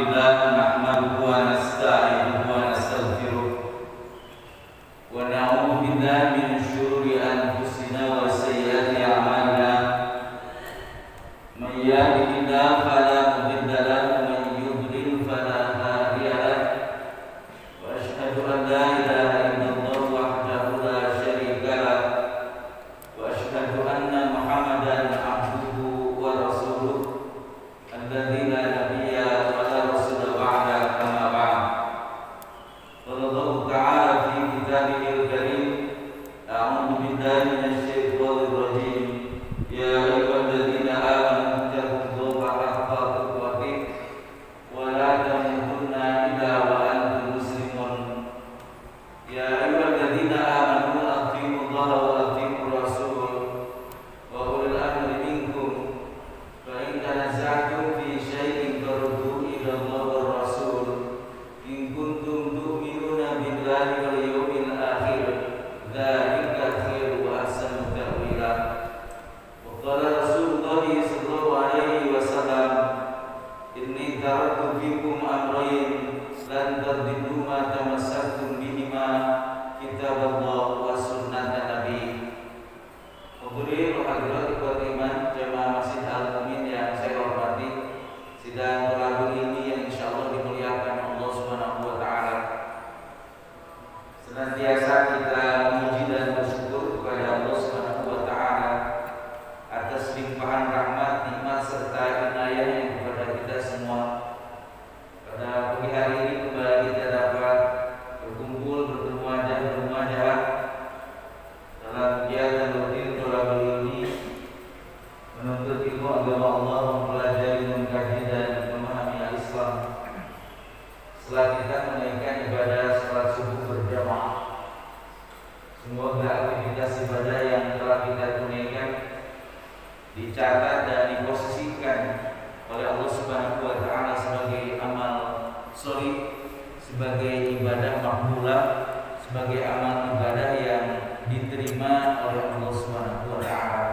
لله نحمده ونستعينه ونستغفره ونعوذ بالله من شرور أنفسنا وسيئات أعمالنا من يهده الله فلا مضل له ومن يضلل فلا هادي له وأشهد أن لا إله إلا الله وحده لا شريك له وأشهد أن محمدا عبده ورسوله الذي لا نبي ولا رسول بعده أما بعد قال الله تعالى في كتابه الكريم أعوذ بالله من الشيطان الرجيم يا أيها الذين آمنوا اتقوا الله حق تقاته ولا تموتن إلا وأنتم مسلمون يا أيها الذين آمنوا أطيعوا الله وأطيعوا الرسول وأولي الأمر منكم فإن تنازعتم في شيء فردوه إلى الله والرسول إن كنتم تؤمنون بالله واليوم الآخر ذلك خير وأحسن تأويلا وقال رسول الله صلى الله عليه وسلم إني تركت فيكم أمرين لن تضلوا ما تمسكتم بهما كتاب الله وسنة نبيه. Hadirin wa hadirat ikhwat iman jemaah Masjid Al-Mumin yang saya hormati, sidang terawih ini yang insyaallah dimuliakan Allah Subhanahu wa taala. Senantiasa kita memuji dan bersyukur kepada Allah Subhanahu wa taala atas limpahan rahmat, nikmat serta inayah-Nya kepada kita semua. Pada pagi hari ini kembali kita dapat berkumpul bertemu wajah dalam kegiatan rutin terawih ini, menuntut ilmu agama Allah, mempelajari, mengkaji dan memahami Islam. Setelah kita menunaikan ibadah salat subuh berjamaah, semoga aktivitas ibadah yang telah kita tunaikan dicatat dan diposisikan oleh Allah Subhanahu wa taala sebagai amal sholih, sebagai ibadah makbulah, sebagai amal ibadah yang diterima oleh Allah Subhanahu wa taala.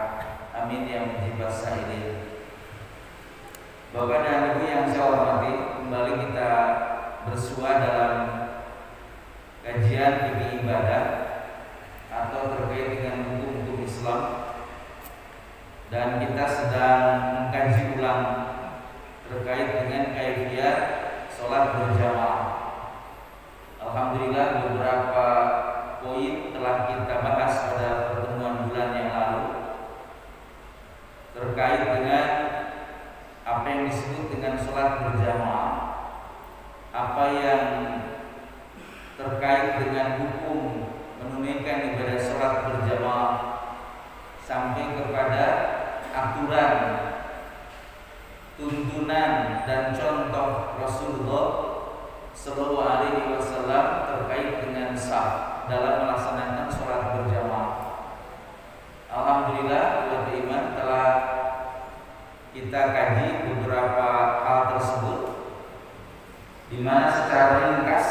Amin ya rabbal alamin. Bapak dan Ibu yang saya hormati, kembali kita bersua dalam kajian fikih ibadah atau terkait dengan hukum Islam, dan kita sedang mengkaji ulang terkait dengan kaifiyah sholat berjamaah. Alhamdulillah beberapa poin telah kita bahas pada pertemuan bulan yang lalu terkait dengan apa yang disebut dengan sholat berjamaah, apa yang terkait dengan hukum menunaikan ibadah sholat berjamaah, sampai kepada aturan, tuntunan dan contoh Rasulullah Sallallahu Alaihi Wasallam terkait dengan sah dalam melaksanakan sholat berjamaah. Alhamdulillah, buat iman telah kita kaji beberapa hal tersebut, di mana secara ringkas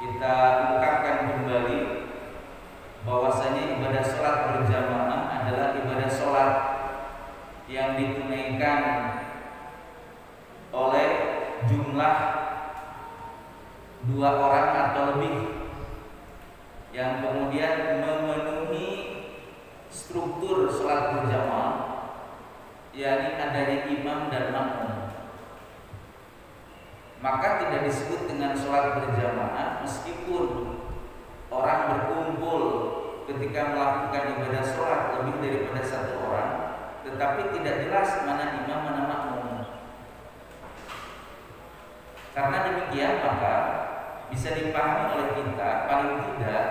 kita ungkapkan kembali bahwasanya ibadah sholat berjamaah adalah ibadah sholat yang ditunaikan oleh jumlah 2 orang atau lebih, yang kemudian memenuhi struktur sholat berjamaah, yakni adanya imam dan makmum. Maka tidak disebut dengan sholat berjamaah meskipun orang berkumpul ketika melakukan ibadah sholat lebih daripada 1 orang, tetapi tidak jelas mana imam mana makmum. Karena demikian maka bisa dipahami oleh kita, paling tidak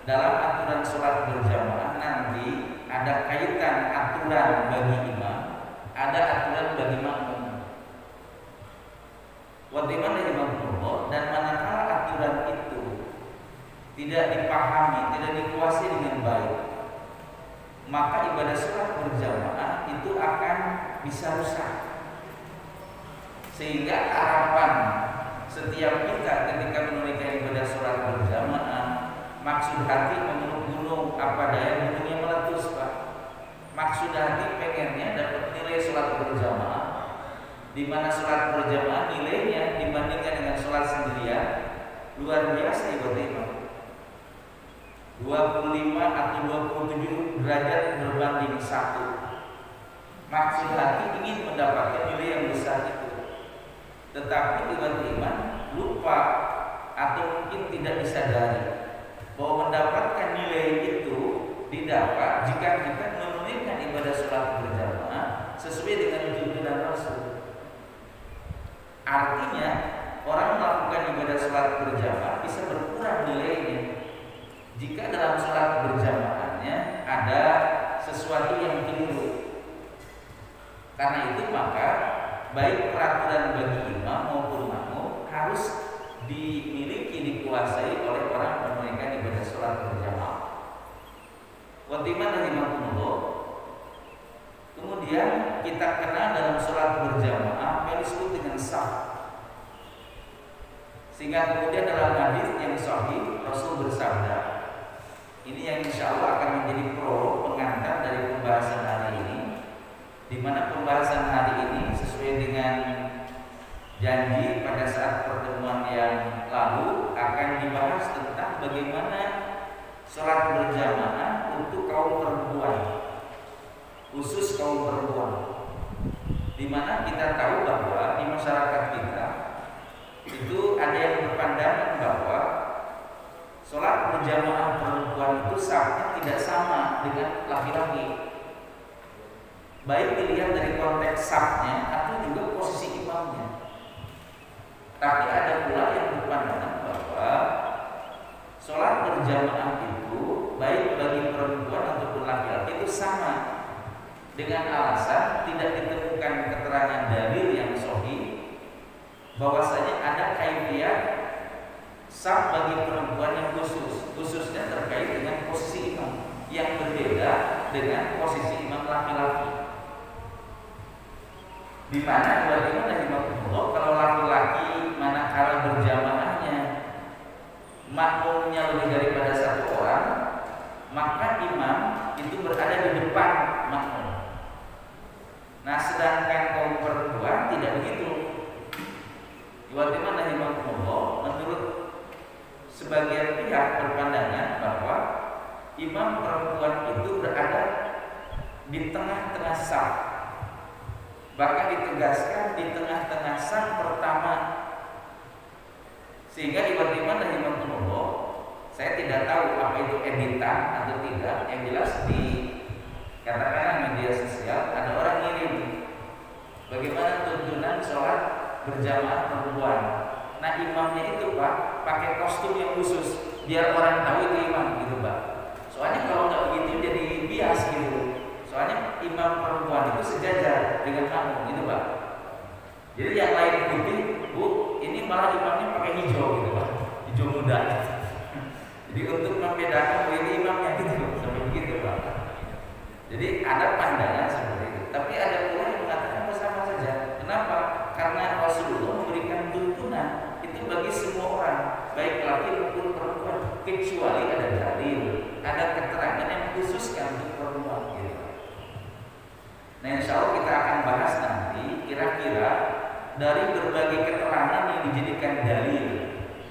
dalam aturan sholat berjamaah nanti ada kaitan aturan bagi imam, ada aturan bagi makmum. Wadiman dan imam dan manakala aturan itu tidak dipahami, tidak dikuasai dengan baik, maka ibadah sholat berjamaah itu akan bisa rusak. Sehingga harapan setiap kita ketika menunaikan ibadah sholat berjamaah, maksud hati memeluk gunung, apa daya gunungnya meletus, Pak. Maksud hati pengennya dapat nilai sholat berjamaah, di mana sholat berjamaah nilainya dibandingkan dengan sholat sendirian luar biasa ibadah 25 atau 27 derajat berbanding 1. Maksud hati ingin mendapatkan nilai yang besar itu, tetapi tiba-tiba lupa atau mungkin tidak disadari bahwa mendapatkan nilai itu didapat jika kita menunaikan ibadah sholat berjamaah sesuai dengan tuntunan Rasul. Artinya orang melakukan ibadah sholat berjamaah bisa berkurang nilainya jika dalam sholat berjamaahnya ada sesuatu yang keliru. Karena itu maka baik peraturan bagi imam maupun makmum harus dimiliki, dikuasai oleh orang yang menunaikan ibadah sholat berjamaah. Watiman rahimahullah. Kemudian kita kenal dalam sholat berjamaah yang disebut dengan sah. Sehingga kemudian dalam hadis yang sahih Rasul bersabda, ini yang insya Allah akan menjadi prolog pengantar dari pembahasan hari ini, di mana pembahasan hari ini sesuai dengan janji pada saat pertemuan yang lalu akan dibahas tentang bagaimana sholat berjamaah untuk kaum perempuan, khusus kaum perempuan, di mana kita tahu bahwa di masyarakat kita itu ada yang berpandangan bahwa sholat berjamaah perempuan itu sahnya tidak sama dengan laki-laki, baik dilihat dari konteks sahnya atau juga posisi imamnya. Tapi ada pula yang berpandangan bahwa sholat berjamaah itu baik bagi perempuan ataupun laki-laki itu sama, dengan alasan tidak ditemukan keterangan dalil yang sahih bahwasanya ada kaifiat sah bagi perempuan yang khususnya terkait dengan posisi imam yang berbeda dengan posisi imam laki-laki. Di mana bagaimana imamullah kalau laki-laki manakala berjamaahnya makmumnya lebih daripada satu orang, maka imam itu berada di depan makmum. Nah, sedangkan kaum perempuan tidak begitu. Bagaimana imamullah menurut sebagian pihak berpandangan bahwa imam perempuan itu berada di tengah-tengah saf, bahkan ditegaskan di tengah-tengah saf pertama, sehingga tiba-tiba dari imamullah, saya tidak tahu apa itu editan atau tidak, yang jelas di katakanlah media sosial ada orang ngirim bagaimana tuntunan sholat berjamaah perempuan. Nah, imamnya itu Pak pakai kostum yang khusus biar orang tahu itu imam gitu Pak. Soalnya kalau nggak begitu jadi bias gitu. Soalnya imam perempuan itu sejajar dengan makmum gitu Pak. Jadi yang lain putih, Bu, ini malah imamnya pakai hijau gitu Pak, hijau muda. Jadi untuk membedakan ini imamnya gitu, sampai begitu Pak. Jadi ada pandangan seperti itu. Tapi ada pula yang mengatakan bersama saja. Kenapa? Karena Rasulullah memberikan tuntunan itu bagi semua orang, baik laki maupun perempuan, kecuali ada dalil, ada keterangan yang khususkan untuk perempuan. Gitu. Nah, insya Allah kita akan bahas nanti kira-kira dari berbagai keterangan yang dijadikan dalil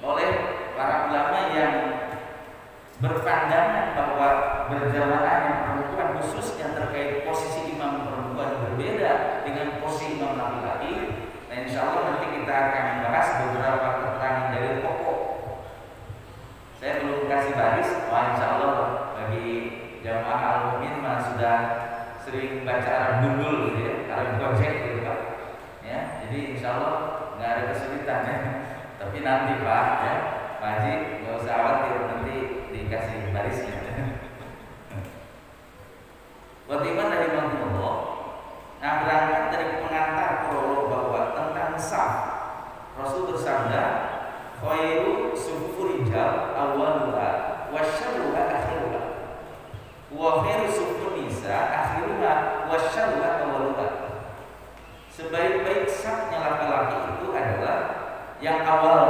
oleh para ulama yang berpandangan bahwa berjamaah yang perempuan khususnya terkait posisi imam perempuan berbeda dengan posisi imam laki-laki. Nah, insya Allah nanti kita akan bahas beberapa keterangan dari pokok. Saya belum kasih baris, insya Allah bagi jamaah al-mu'min sudah sering baca Arab dundul gitu ya, Arab gojek gitu Pak. Ya, jadi insya Allah nggak ada kesulitan ya. Tapi nanti Pak ya, Pak Haji nggak usah khawatir, nanti dikasih barisnya. Bagaimana dari Rasulullah? Nah, berangkat dari pengantar prolog bahwa tentang saf, Rasul bersabda, khairu sufu rijal awwaluha wa syarruha akhiruha, wa khairu sufu nisa akhiruha wa syarruha awwaluha. Sebaik-baik safnya laki-laki itu adalah yang awal,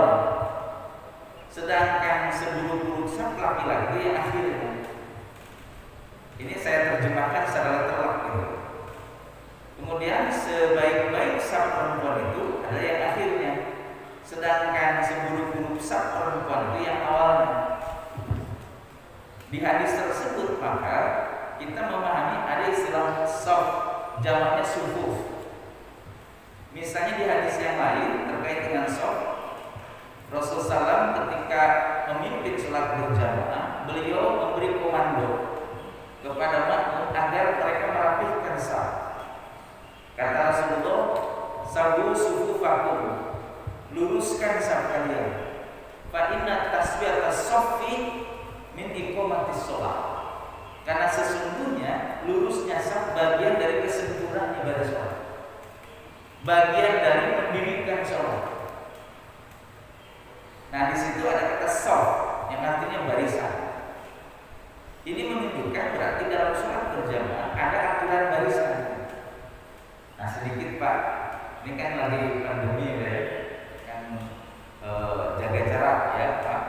sedangkan seburuk-buruk saf laki-laki yang akhirnya. Ini saya terjemahkan secara terlak gitu. Kemudian sebaik-baik saf perempuan Di hadis tersebut maka kita memahami ada istilah shaf, jamaknya sufuf. Misalnya di hadis yang lain terkait dengan shaf, Rasulullah SAW ketika memimpin sholat berjamaah, beliau memberi komando kepada makmum agar mereka merapihkan shaf. Kata Rasulullah, "Sawu sufufakum," luruskan shaf kalian. Fa inna taswiyatas shaffi min iqamatis sholat. Karena sesungguhnya lurusnya shaf bagian dari kesempurnaan ibadah sholat, bagian dari mendirikan sholat. Nah, di situ ada kata shaf yang artinya barisan. Ini menunjukkan berarti dalam sholat berjamaah ada aturan barisan. Nah, sedikit Pak, ini kan lagi pandemi ya, yang jaga jarak ya Pak.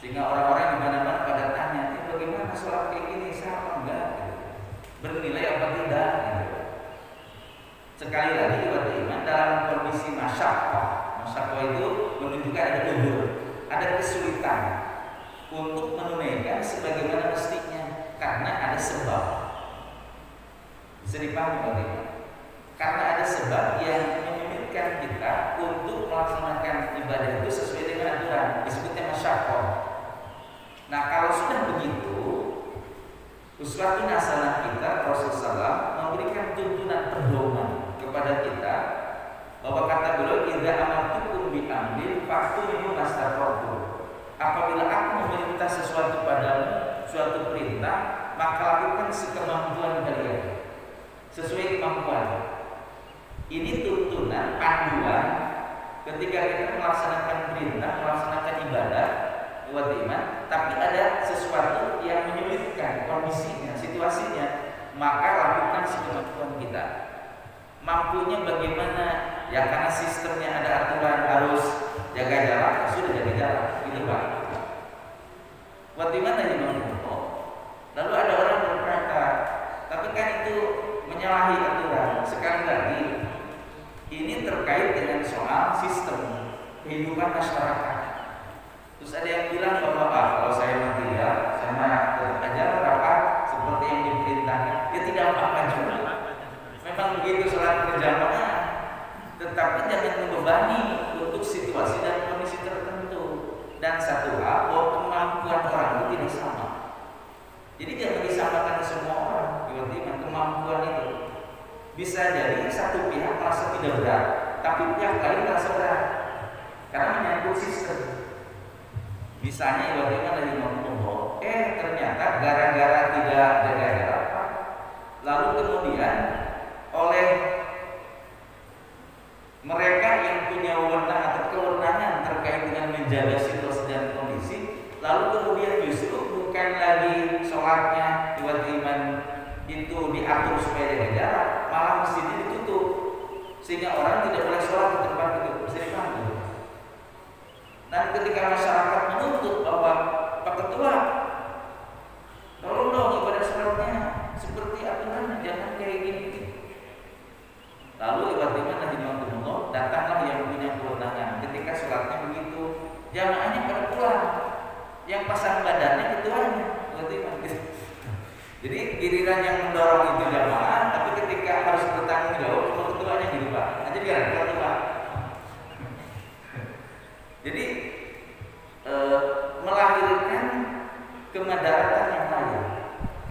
Sehingga orang-orang di mana-mana pada tanya, ini bagaimana sholat kayak gini, sah apa enggak? Gitu. Bernilai apa tidak? Gitu. Sekali lagi ibadah iman dalam kondisi masyaqqah. Masyaqqah itu menunjukkan ada udzur, ada kesulitan untuk menunaikan sebagaimana mestinya karena ada sebab. Bisa dipahami bagaimana? Karena ada sebab yang menyulitkan kita untuk melaksanakan ibadah itu sesuai dengan aturan, disebutnya masyaqqah. Nah, kalau sudah begitu, uswatun hasanah kita Rasulullah SAW memberikan tuntunan pedoman kepada kita bahwa kata beliau, "Idza amartukum bi amrin fa'tu mastata'tum." Apabila aku memerintah sesuatu padamu, suatu perintah, maka lakukan sekemampuan kalian, sesuai kemampuan. Ini tuntunan panduan ketika kita melaksanakan perintah, melaksanakan ibadah buat iman, tapi ada sesuatu yang menyulitkan kondisinya, situasinya, maka lakukan sekemampuan kita. Mampunya bagaimana? Ya karena sistemnya ada aturan harus jaga jarak, sudah jaga jarak, gitu Pak. Buat iman aja lalu ada orang berkata, tapi kan itu menyalahi aturan. Sekali lagi, ini terkait dengan soal sistem kehidupan masyarakat. Terus ada yang bilang bahwa kalau saya mati ya, saya tetap aja rapat seperti yang diperintahkan. Ya tidak apa-apa juga. Memang begitu sholat berjamaah, tetapi jangan membebani untuk situasi dan kondisi tertentu. Dan satu hal, bahwa kemampuan orang itu tidak sama. Jadi jangan disamakan semua orang. Tiba-tiba kemampuan itu bisa jadi satu pihak merasa tidak berat, tapi pihak lain merasa berat karena menyangkut sistem. Misalnya ibaratnya lagi ngomong, ternyata gara-gara tidak jaga jarak, lalu kemudian oleh mereka yang punya wewenang atau kewenangan terkait dengan menjaga situasi dan kondisi, lalu kemudian justru bukan lagi sholatnya tiba-tiba itu diatur supaya jaga jarak, malah masjidnya ditutup sehingga orang tidak boleh sholat di tempat itu. Bisa dipahami? Dan ketika masyarakat menuntut bahwa Pak Ketua, tolong dong ibadah sholatnya seperti aturan, jangan kayak gini. Lalu ibadah rahimahullah, datanglah yang punya kewenangan. Ketika sholatnya begitu, jamaahnya pada pulang, yang pasang badannya ketuanya. Jadi giliran yang mendorong itu jamaah, tapi ketika harus bertanggung jawab sama ketuanya gitu Pak. Aja biar Pak. Jadi melahirkan kemadaratan yang lain.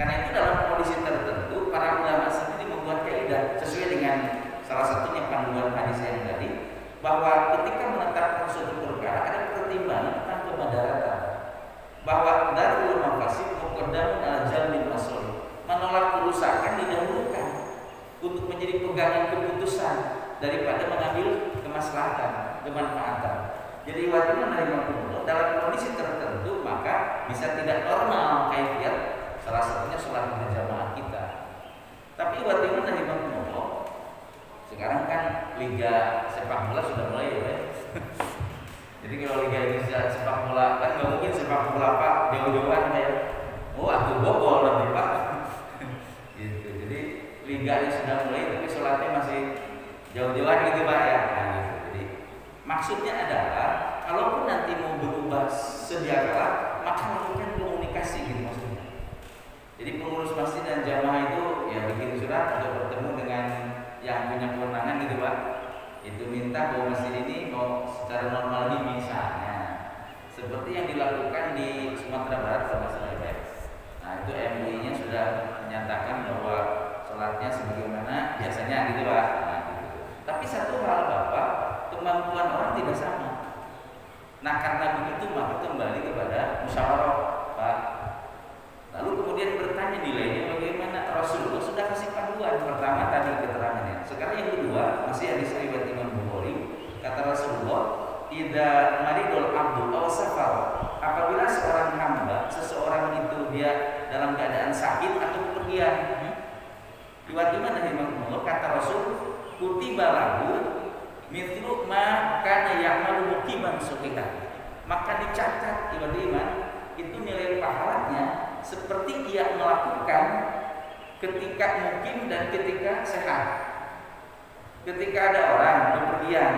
Karena itu dalam kondisi tertentu para ulama sendiri membuat kaidah sesuai dengan salah satunya panduan hadis yang tadi, bahwa ketika menetapkan suatu perkara ada pertimbangan tentang kemadaratan. Bahwa darul mafasid muqaddamun ala jalbil masalih. Menolak kerusakan didahulukan untuk menjadi pegangan keputusan daripada mengambil kemaslahatan, kemanfaatan. Jadi wajib menerima dalam kondisi tertentu maka bisa tidak normal kaifiat, salah satunya sholat berjamaah kita. Tapi wajib menerima sekarang kan liga sepak bola sudah mulai ya. Jadi kalau liga Indonesia sepak bola kan nggak mungkin sepak bola Pak jauh-jauhan ya. Oh aku bobol nanti Pak. Gitu. Jadi liganya sudah mulai tapi sholatnya masih jauh-jauhan gitu Pak ya. Nah, gitu. Jadi maksudnya adalah kalaupun nanti mau berubah sedia kala maka lakukan komunikasi gitu maksudnya. itu minta bahwa masjid ini mau secara normal ini misalnya seperti yang dilakukan di Sumatera Barat sama Sulawesi. Nah itu MUI-nya sudah menyatakan bahwa sholatnya sebagaimana biasanya gitu Pak. Nah, gitu. Tapi satu hal Bapak, kemampuan orang tidak sama. Nah karena begitu maka kembali kepada musyawarah Pak. Lalu kemudian bertanya nilainya bagaimana. Rasulullah sudah kasih panduan. Pertama tadi keterangannya. Sekarang yang kedua masih hadis riwayat Imam Bukhari. Kata Rasulullah, idza maridul abdu aw safar, apabila seorang hamba, seseorang itu dia dalam keadaan sakit atau bepergian. Riwayat mana Imam Bukhari? Kata Rasul, kutiba lahu mithlu ma kana ya'malu muqiman suqihan. Maka dicatat iman itu nilai pahalanya seperti ia melakukan ketika mukim dan ketika sehat. Ketika ada orang bepergian,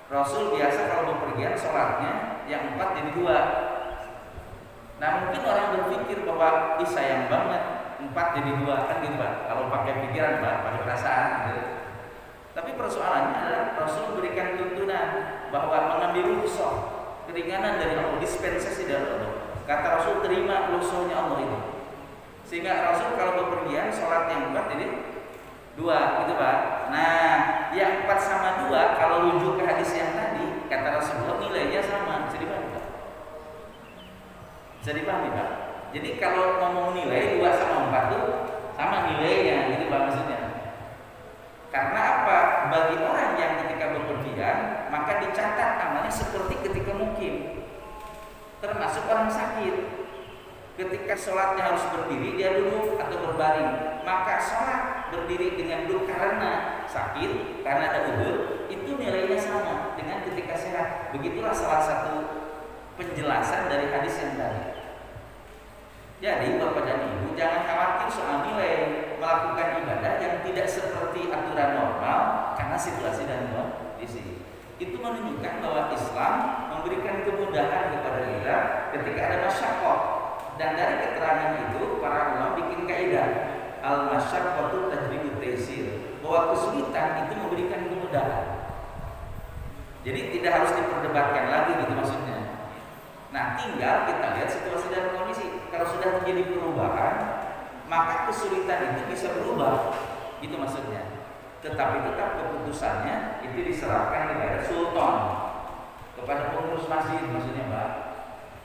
Rasul biasa kalau bepergian sholatnya yang 4 jadi 2. Nah mungkin orang berpikir bahwa sayang banget 4 jadi 2 kan gitu Pak. Kalau pakai pikiran Pak, pakai perasaan gitu. Tapi persoalannya adalah Rasul berikan tuntunan bahwa mengambil rukhsah, keringanan dari Allah, dispensasi dari Allah. Kata Rasul, terima rukhsahnya Allah itu. Sehingga Rasul kalau bepergian sholat yang 4 jadi 2 gitu Pak. Nah yang 4 sama 2 kalau rujuk ke hadis yang tadi kata Rasulullah nilainya sama. Bisa dipahami Pak? Bisa dipahami Pak? Jadi kalau ngomong nilai 2 sama 4 itu sama nilainya gitu Pak maksudnya. Karena apa? Bagi orang yang ketika bepergian maka dicatat amalnya seperti ketika mukim. Termasuk orang sakit. Ketika sholatnya harus berdiri, dia duduk atau berbaring. Maka sholat berdiri dengan duduk karena sakit, karena ada udzur, itu nilainya sama dengan ketika sehat. Begitulah salah satu penjelasan dari hadis yang tadi. Jadi Bapak dan Ibu jangan khawatir soal nilai melakukan ibadah yang tidak seperti aturan normal karena situasi dan kondisi. Itu menunjukkan bahwa Islam memberikan kemudahan kepada kita ketika ada masyaqqah. Dan dari keterangan itu para ulama bikin kaidah al-masyaqqatu tajribu taysir, bahwa kesulitan itu memberikan kemudahan. Jadi tidak harus diperdebatkan lagi gitu maksudnya. Nah, tinggal kita lihat situasi dan kondisi. Kalau sudah terjadi perubahan, maka kesulitan itu bisa berubah. Gitu maksudnya. Tetapi tetap keputusannya itu diserahkan kepada sultan, kepada pengurus masjid maksudnya Pak.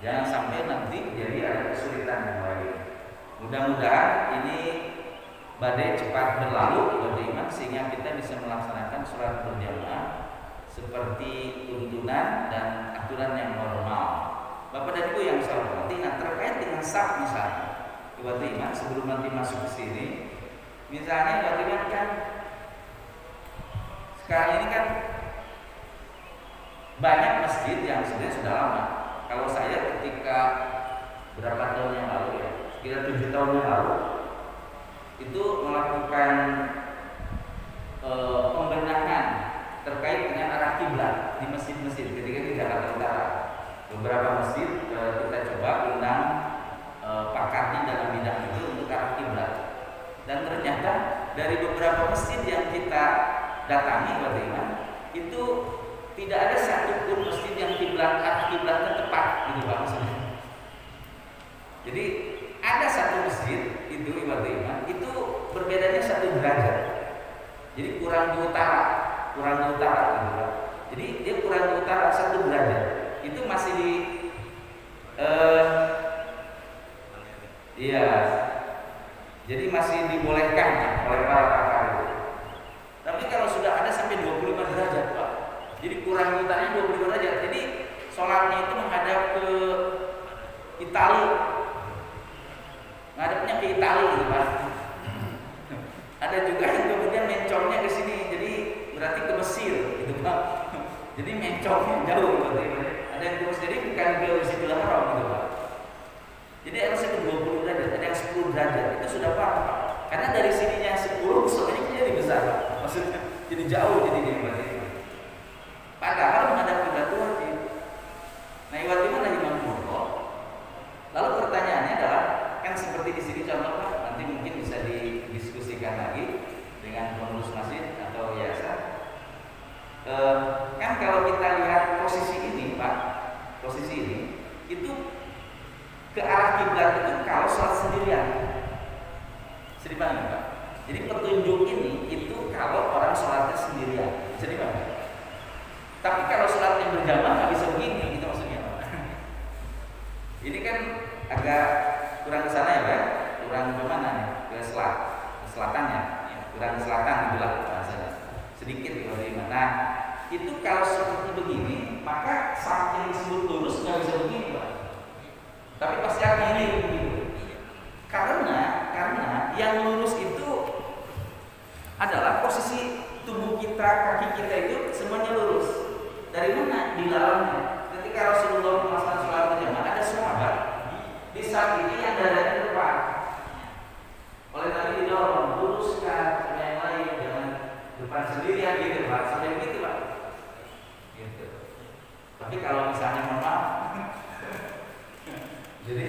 Jangan sampai nanti jadi ada kesulitan yang lain. Mudah-mudahan ini badai cepat berlalu beriman sehingga kita bisa melaksanakan sholat berjamaah seperti tuntunan dan aturan yang normal. Bapak dan Ibu yang saya hormati, nah terkait dengan saf misalnya, iman sebelum nanti masuk ke sini, misalnya iman kan sekarang ini kan banyak masjid yang sebenarnya sudah lama. Kalau saya ketika berapa tahun yang lalu ya, sekitar 7 tahun yang lalu itu melakukan pembenahan terkait dengan arah kiblat di masjid-masjid ketika di Jakarta Utara. Beberapa masjid kita coba undang pakarnya dalam bidang itu untuk arah kiblat. Dan ternyata dari beberapa masjid yang kita datangi bagaimana itu tidak ada satupun masjid yang kiblatnya tepat gitu Pak maksudnya. Jadi ada satu masjid itu ibadah itu berbedanya 1 derajat. Jadi kurang di utara gitu Pak. Jadi dia kurang di utara 1 derajat. Itu masih di iya. Jadi masih dibolehkan oleh para pakar itu. Tapi kalau sudah ada sampai 25 derajat Pak. Jadi kurang utaranya 25 derajat. Jadi sholatnya itu menghadap ke Itali. Menghadapnya ke Itali gitu Pak. Ada juga yang kemudian mencornya ke sini. Jadi berarti ke Mesir gitu Pak. Jadi mencornya jauh berarti. Ada yang ke Mesir, jadi bukan ke Masjidil Haram gitu Pak. Jadi harusnya ke 20 derajat, ada yang 10 derajat. Itu sudah parah Pak. Karena dari sininya 10 soalnya jadi besar Pak. Maksudnya jadi jauh jadi berarti. Padahal menghadap kiblat itu wajib. Nah, wajib mana Imam Bukhari? Lalu pertanyaannya adalah kan seperti di sini contoh Pak, nanti mungkin bisa didiskusikan lagi dengan pengurus masjid atau yayasan. Kan kalau kita lihat posisi ini Pak, posisi ini itu ke arah kiblat itu kalau sholat sendirian. Bisa dipahami Pak? Jadi petunjuk ini itu kalau orang sholatnya sendirian. Bisa dipahami? Tapi kalau sholat yang berjamaah nggak bisa begini, itu maksudnya Pak. Ini kan agak kurang ke sana ya Pak, kurang ke mana nih? Ke selatan ya, kurang ke selatan dibilang bahasanya. Sedikit kalau dari mana? Itu kalau seperti begini, maka saat yang disebut lurus nggak bisa begini Pak. Tapi pasti akan ini begitu. Karena yang lurus itu adalah posisi tubuh kita, kaki kita itu semuanya lurus. Dari mana? Di dalamnya. Ketika Rasulullah melaksanakan sholat berjamaah, ada sahabat di saat ini yang dadanya ke depan. Oleh Nabi didorong, luruskan sama yang lain, jangan depan sendirian gitu Pak, sampai begitu Pak. Gitu. Tapi kalau misalnya mohon maaf, jadi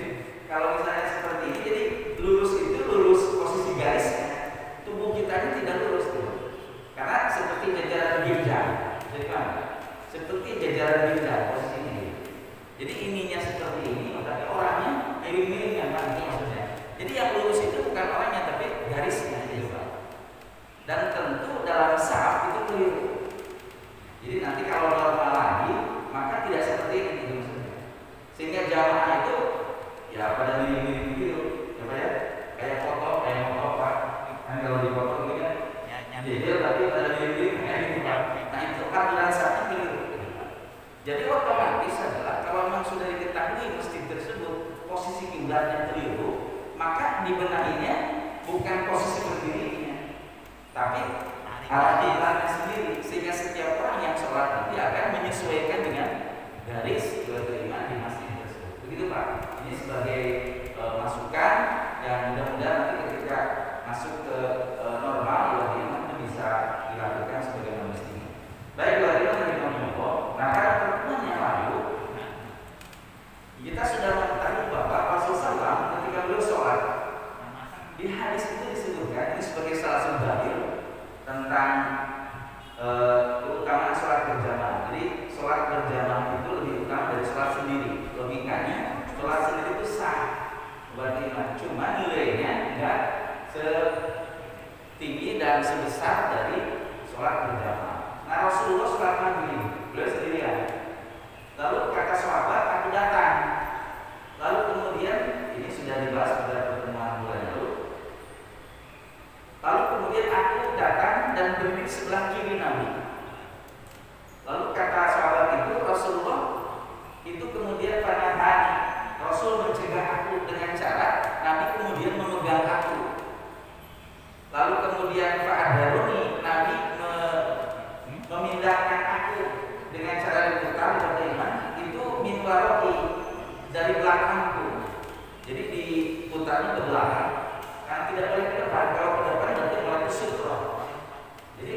kalau misalnya seperti ini, jadi lurus itu lurus posisi garisnya, tubuh kita ini tidak lurus tuh. Karena seperti jajaran birja, jadi kan? Seperti jajaran birja posisi ini. Jadi ininya seperti ini, tapi orangnya miring-miring yang Pak, maksudnya. Jadi yang lurus itu bukan orangnya, tapi garisnya gitu Pak. Dan tentu dalam saf itu keliru. Jadi nanti kalau normal lagi, maka tidak seperti ini gitu maksudnya. Sehingga jamaah itu ya pada miring-miring gitu, ya Pak ya. Kayak foto Pak. Kan kalau di foto ini kan jejel tapi pada miring-miring kayak gitu Pak. Nah itu aturan safnya keliru. Jadi otomatis adalah kalau memang sudah diketahui masjid tersebut posisi kiblatnya keliru, maka dibenahinya bukan posisi berdirinya, tapi arah kiblatnya sendiri, sehingga setiap orang yang sholat nanti akan menyesuaikan dengan garis iman di masjid tersebut. Begitu Pak. Ini sebagai masukan yang mudah-mudahan nanti ketika masuk ke normal iman itu bisa dilakukan sebagai mestinya. Baik, nah karena pertemuan yang lalu kita sudah mengetahui bahwa Rasulullah SAW ketika beliau sholat di hadis itu disebutkan ini sebagai salah satu dalil tentang keutamaan sholat berjamaah. Jadi sholat berjamaah itu lebih utama dari sholat sendiri. Logikanya sholat sendiri itu sah berarti cuma nilainya enggak setinggi dan sebesar dari sholat berjamaah. Nah Rasulullah sholat begini, beliau sendirian. Lalu kata sahabat, aku datang. Lalu kemudian ini sudah dibahas pada pertemuan bulan lalu. Lalu kemudian aku datang dan berdiri sebelah kiri Nabi. Lalu kata sahabat itu, Rasulullah itu kemudian panahani. Rasul mencegah aku dengan cara Nabi kemudian memegang aku. Lalu kemudian Pak Adaruni, Nabi memindahkan aku dengan cara diputar bagaimana itu min waroi dari belakangku. Jadi diputarnya ke belakang karena tidak boleh ke depan. Kalau ke depan nanti mulai sutra. Jadi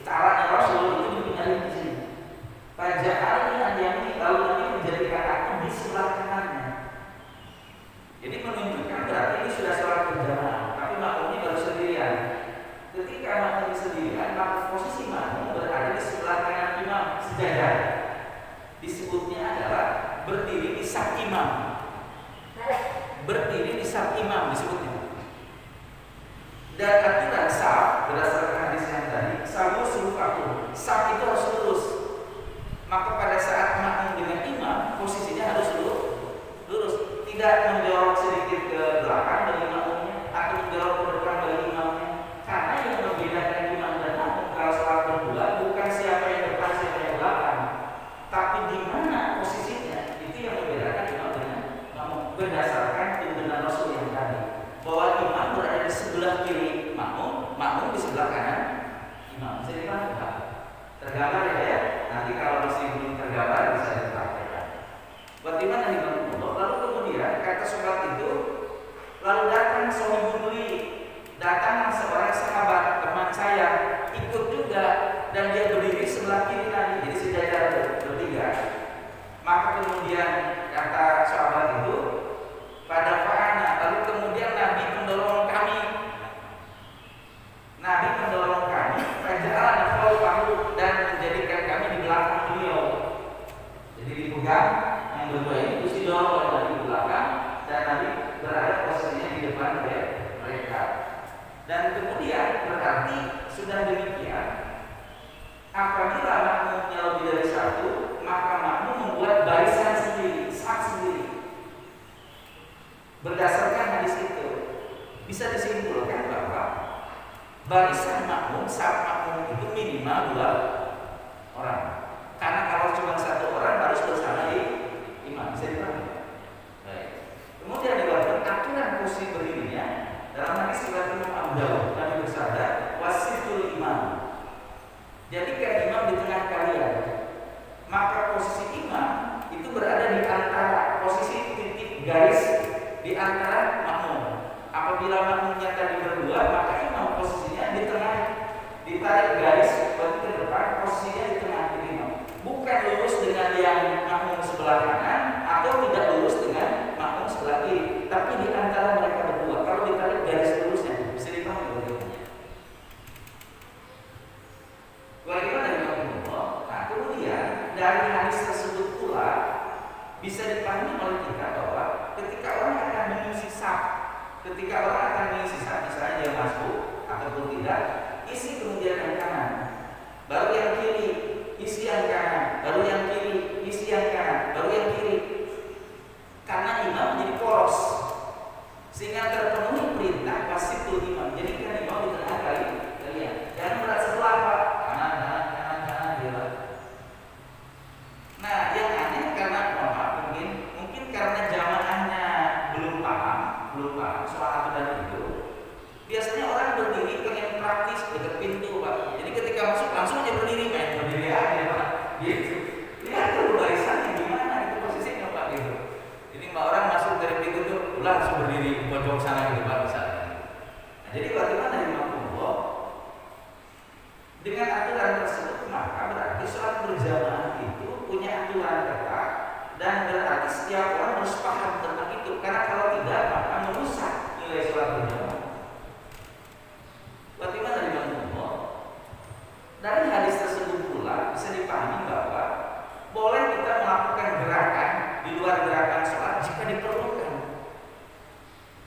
caranya Rasul itu dipindahin di sini. Pajak ini lalu nanti menjadikan aku di sebelah kanannya. Jadi menunjukkan berarti ini sudah sholat berjamaah, tapi makmumnya baru sendirian. Ketika makmum sendirian, maka posisi makmum berada di sebelah kanan imam sejajar. Disebutnya adalah berdiri di saf imam. Berdiri di saf imam disebutnya. Dan aturan saf berdasarkan hadis yang tadi, sawu surufaku. Saf itu harus lurus. Maka pada saat makmum dengan imam, posisinya harus lurus. Tidak menjorok sedikit ke belakang dari makmumnya atau menjorok ke depan dari imamnya. Karena yang membedakan imam dan makmum kalau sholat berdua bukan siapa yang depan siapa yang belakang, tapi di mana posisinya itu yang membedakan imam dengan makmum berdasarkan tuntunan Rasul yang tadi bahwa imam berada di sebelah kiri makmum, makmum di sebelah kanan imam. Jadi kan tergambar ya. Nanti kalau masih belum tergambar bisa dipraktekkan. Bagaimana nih lalu kemudian kata sobat itu lalu datang sohibuli, datang seorang sahabat teman saya ikut juga dan dia berdiri sebelah kiri Nabi, jadi sejajar bertiga. Maka kemudian kata sahabat itu pada fa'ana, lalu kemudian Nabi mendorong kami. Nabi mendorong kami, faja'alna khalfahu dan menjadikan Dan kemudian berarti sudah demikian, apabila makmumnya lebih dari satu, maka makmum membuat barisan sendiri, saf sendiri. Berdasarkan hadis itu bisa disimpulkan bahwa barisan makmum, saf makmum itu minimal 2 orang. Karena kalau cuma 1 orang harus bersama imam. Bisa dipahami? Baik. Kemudian dibuat aturan posisi berdirinya dalam hadis riwayat Imam Abu Dawud. Nabi bersabda, "Wasiful imam." Jadikan imam di tengah kalian. Maka posisi imam itu berada di antara posisi titik garis di antara makmum. Apabila makmumnya tadi berdua, maka imam posisinya di tengah, ditarik garis ke depan, posisinya di tengah imam. Bukan lurus dengan yang makmum sebelah kanan atau tidak lurus dengan makmum sebelah kiri, tapi di antara mereka berdua. Kalau ditarik garis lurusnya, bisa dipahami bagaimana. Bagaimana Allah? Nah, kemudian dari hadis tersebut pula bisa dipahami oleh kita bahwa ketika orang akan mengisi saf, misalnya dia masuk ataupun tidak, isi kemudian yang kanan, baru yang kiri, isi yang kanan, baru yang kiri, isi yang kanan, baru yang kiri. Karena imam menjadi poros, sehingga terpenuhi perintah wasitul imam. Jadi kan imam di tengah kalian, jangan berat sebelah Pak, kanan, dia. Nah, yang aneh karena mungkin karena jamaahnya belum paham soal aturan itu. Biasanya orang berdiri pengen praktis dekat pintu Pak. Jadi ketika masuk langsung aja berdiri aja Pak. Gitu. Lihat tuh barisannya gimana itu posisinya Pak gitu. Jadi orang masuk dari pintu tuh langsung berdiri pojok sana gitu Pak misalnya. Nah, jadi bagaimana Imam Allah? Dengan aturan tersebut maka berarti sholat berjamaah itu punya aturan ketat dan berarti setiap orang harus paham tentang itu. Karena kalau tidak maka merusak nilai sholat berjamaah. Bagaimana Imam Allah? Dari hadis tersebut pula bisa dipahami bahwa boleh kita melakukan gerakan di luar gerakan sholat jika diperlukan.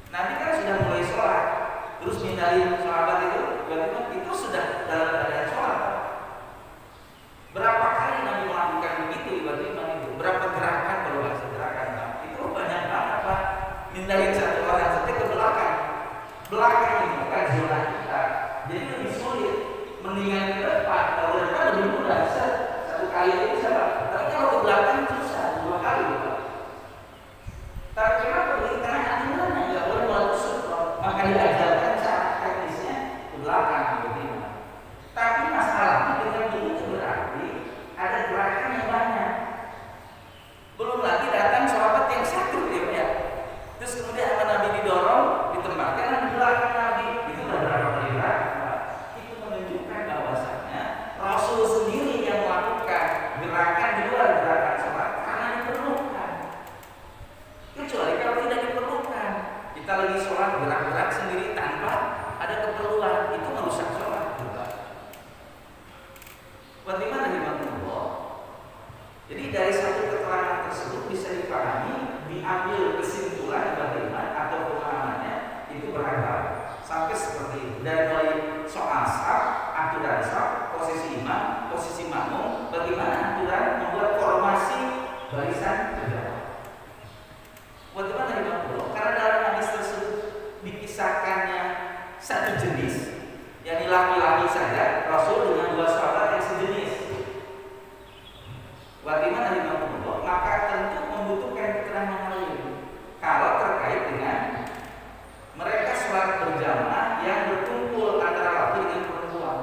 Nabi kan sudah mulai sholat, terus mindahin sahabat itu, bagaimana itu sudah dalam keadaan sholat. Berapa kali Nabi melakukan begitu, bagaimana itu? Berapa gerakan kalau bahasa gerakan? Itu banyak banget Pak. Mindahin satu orang saja ke belakang ini bukan zona kita. Jadi lebih sulit. Mendingan ke depan, kalau ke depan lebih mudah. Satu kali itu bisa Pak. Tapi kalau ke belakang susah, 2 kali Pak. Tapi kenapa di tengah aturannya nggak boleh melusuk, maka diajarkan cara teknisnya ke belakang bagaimana. Tapi masalahnya dengan begitu berarti ada gerakan yang banyak. Belum lagi datang sahabat yang satu ya. Terus kemudian Nabi didorong, ditempatkan di belakang Nabi. Itu udah berapa kali gerakan? Itu menunjukkan bahwasanya Rasul sendiri yang melakukan gerakan di luar gerakan sholat karena diperlukan. Kecuali kalau tidak diperlukan, kita lagi sholat gerak-gerak sendiri tanpa ada keperluan, itu merusak sholat juga. Bagaimana Imam Allah? Jadi dari satu keterangan tersebut bisa dipahami, diambil kesimpulan bagaimana atau pemahamannya itu beragam sampai seperti itu. Dari mulai soal saf, aturan saf, posisi imam, posisi makmum, bagaimana aturan membuat formasi barisan berjamaah. Bagaimana Imam Allah? Karena dalam hadis tersebut dikisahkannya satu jenis, yakni laki-laki saja, Rasul dengan 2 sahabat yang sejenis. Bagaimana Imam Allah? Maka tentu membutuhkan keterangan lain. Kalau terkait dengan mereka sholat berjamaah yang berkumpul antara laki dengan perempuan.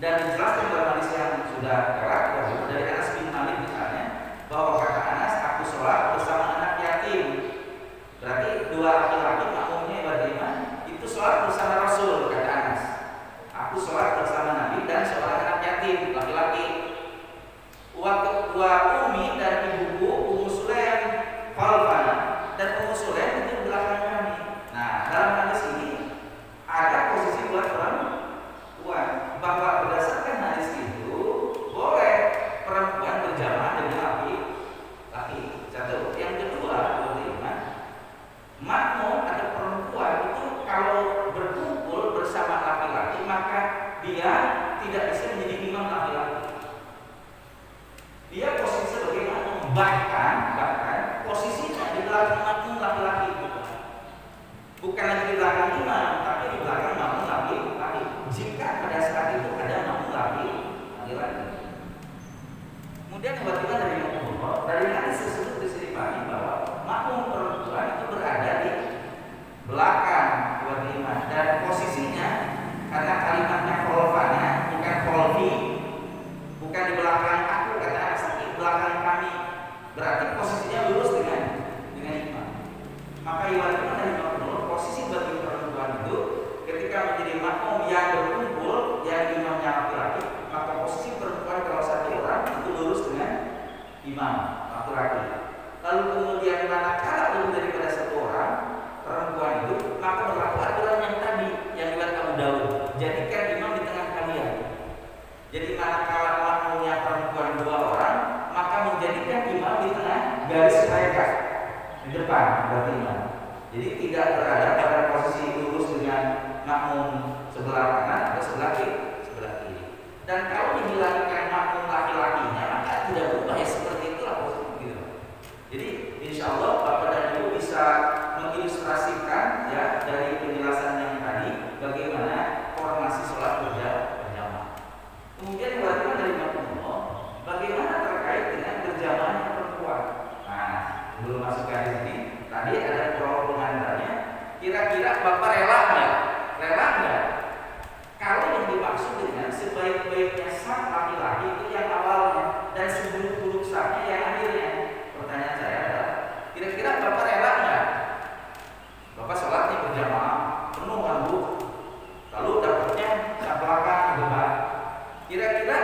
Dan dijelaskan dalam hadis yang sudah kelak dari Anas bin Malik misalnya, bahwa kata Anas, aku sholat bersama anak yatim. Berarti 2 laki-laki makmumnya bagaimana? Itu sholat bersama Rasul, kata Anas. Aku sholat bersama Nabi dan seorang anak yatim laki-laki. Wa Umi dan ibuku Ummu Sulaim khalfana, dan Ummu Sulaim itu di belakang kami. Nah, dalam hadis ini ada posisi buat perempuan, bahwa berdasarkan hadis itu boleh perempuan berjamaah dengan laki-laki. Satu. Yang kedua, makmum atau perempuan itu kalau berdua tidak bisa menjadi imam laki-laki. Dia posisi sebagai makmum, bahkan posisinya di belakang makmum laki-laki, bukan lagi di belakang imam, tapi di belakang makmum laki-laki. Jika pada saat itu ada makmum laki-laki. Kemudian tiba-tiba dari hadis tersebut bisa dipahami bahwa makmum perempuan itu berada di belakang buat imam, dan posisinya karena kalimatnya kholfana bukan kholfi, bukan di belakang aku kata Asaki, belakang kami, berarti posisinya lurus dengan imam. Maka ibaratnya dari makmum posisi bagi perempuan itu ketika menjadi makmum yang berkumpul yang imamnya laki-laki, maka posisi perempuan kalau satu orang itu lurus dengan imam laki-laki. Lalu kemudian manakala lebih daripada satu orang perempuan itu, maka berlaku aturan yang tadi yang dibuat Abu Daud. Jadikan imam di tengah kalian. Jadi manakala makmumnya perempuan 2 orang, maka menjadikan imam di tengah garis mereka di depan berarti imam. Jadi tidak berada pada posisi lurus dengan makmum sebelah kanan atau sebelah kiri. Dan kalau dihilangkan makmum laki-lakinya, maka tidak berubah ya, seperti itulah posisi gitu. Jadi insya Allah Bapak dan Ibu bisa mengilustrasikan ya dari penjelasan yang tadi bagaimana formasi sholat berjamaah. Kemudian bagaimana dari makmum, bagaimana terkait dengan berjamaahnya perempuan. Nah, belum masuk ke sini. Tadi ada pro pengantarnya. Kira-kira Bapak rela nggak? Kalau yang dimaksud dengan sebaik-baiknya saf laki-laki itu yang awalnya dan seburuk-buruk safnya yang akhirnya. Pertanyaan saya adalah, kira-kira Bapak rela nggak? Bapak sholat nih berjamaah penuh kan Bu, lalu dapatnya saf belakang di depan. Kira-kira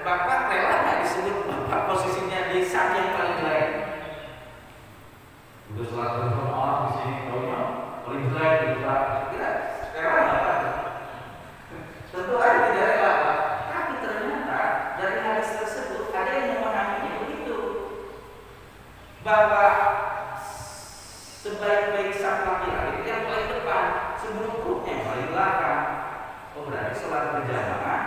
Bapak rela nggak disebut Bapak posisinya di saf yang paling jelek? Udah sholat berjamaah di sini paling jelek di depan. Kira rela nggak Pak? Tentu aja tidak rela Pak. Tapi ternyata dari hadis tersebut ada yang memahaminya begitu, bahwa sebaik-baik saf laki-laki yang paling depan, seburuk-buruknya yang paling belakang. Oh berarti sholat berjamaah,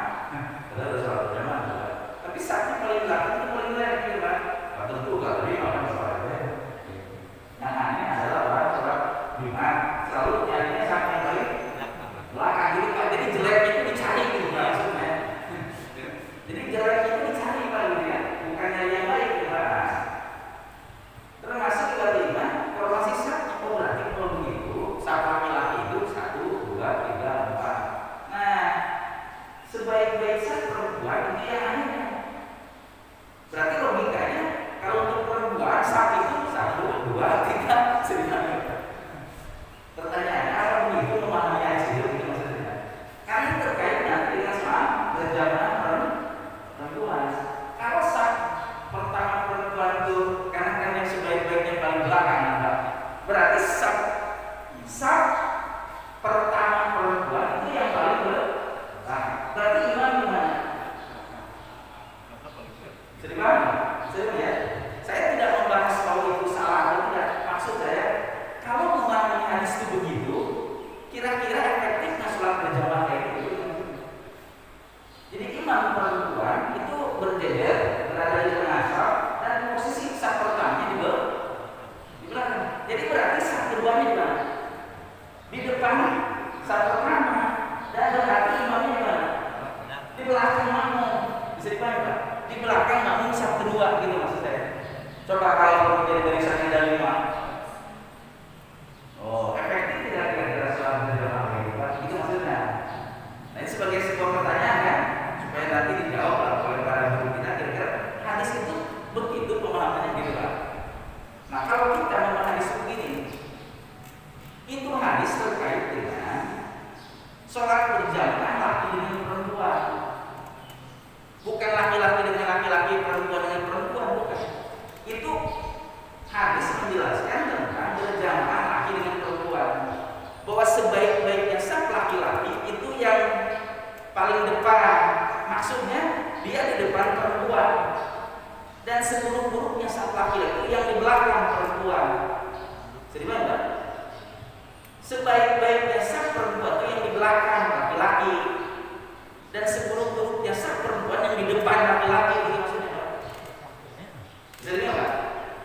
ada sholat berjamaah juga. Tapi safnya paling belakang itu paling jelek gitu Pak. Tentu gak terima kan sholatnya. Yang aneh adalah orang sholat Jumat selalu nyarinya saf yang paling belakang gitu Pak. Jadi jeleknya itu dicari gitu maksudnya. Jadi jeleknya itu dicari Pak gitu ya, bukan nyari yang baik gitu Pak. Termasuk juga lima formasi saf. Oh berarti kalau begitu saf laki-laki itu 1, 2, 3, 4. Nah, sebaik-baik saf perempuan itu yang anehnya. Berarti logikanya kalau untuk perempuan saf itu 1, 2, 3, sebenarnya. Pertanyaannya apa begitu memahami ayat itu gitu maksudnya? Karena terkait nanti dengan saf berjamaah perempuan. Kalau saf pertama perempuan itu karena kan yang sebaik-baiknya paling belakang Pak. Berarti saf pertama perempuan itu yang paling belakang. Berarti imam gimana? Jadi paham? Serius ya? Saya tidak membahas bahwa itu salah atau tidak. Maksud saya, kalau memahami hadis itu begitu, kira-kira efektif nggak sholat berjamaah kayak gitu? Jadi imam perempuan itu berjejer berada di tengah saf dan posisi saf pertamanya di belakang. Jadi berarti saf keduanya di mana? Di depan saf pertama, dan berarti imamnya di mana? Di belakang makmum. Bisa dipahami Pak? Di belakang makmum saf kedua gitu maksud saya. Coba kalau menjadi barisannya ada 5. Oh, efektif tidak kira-kira sholat berjamaah kayak gitu Pak? Itu maksudnya. Nah ini sebagai sebuah pertanyaan kan, supaya nanti dijawab oleh para guru kita, kira-kira hadis itu begitu pemahamannya gitu Pak. Nah kalau kita memahami hadis begini, itu hadis terkait dengan sholat berjamaah laki dengan perempuan, bukan laki-laki dengan laki-laki, perempuan dengan perempuan, bukan. Itu hadis menjelaskan tentang berjamaah laki dengan perempuan, bahwa sebaik-baiknya saf laki-laki itu yang paling depan, maksudnya dia di depan perempuan, dan seburuk-buruknya saf laki-laki yang di belakang perempuan. Jadi mana? Sebaik-baiknya saf perempuan itu yang di belakang laki-laki, dan dan seburuk-buruknya sah perempuan yang di depan laki-laki itu maksudnya Pak. Jadi apa?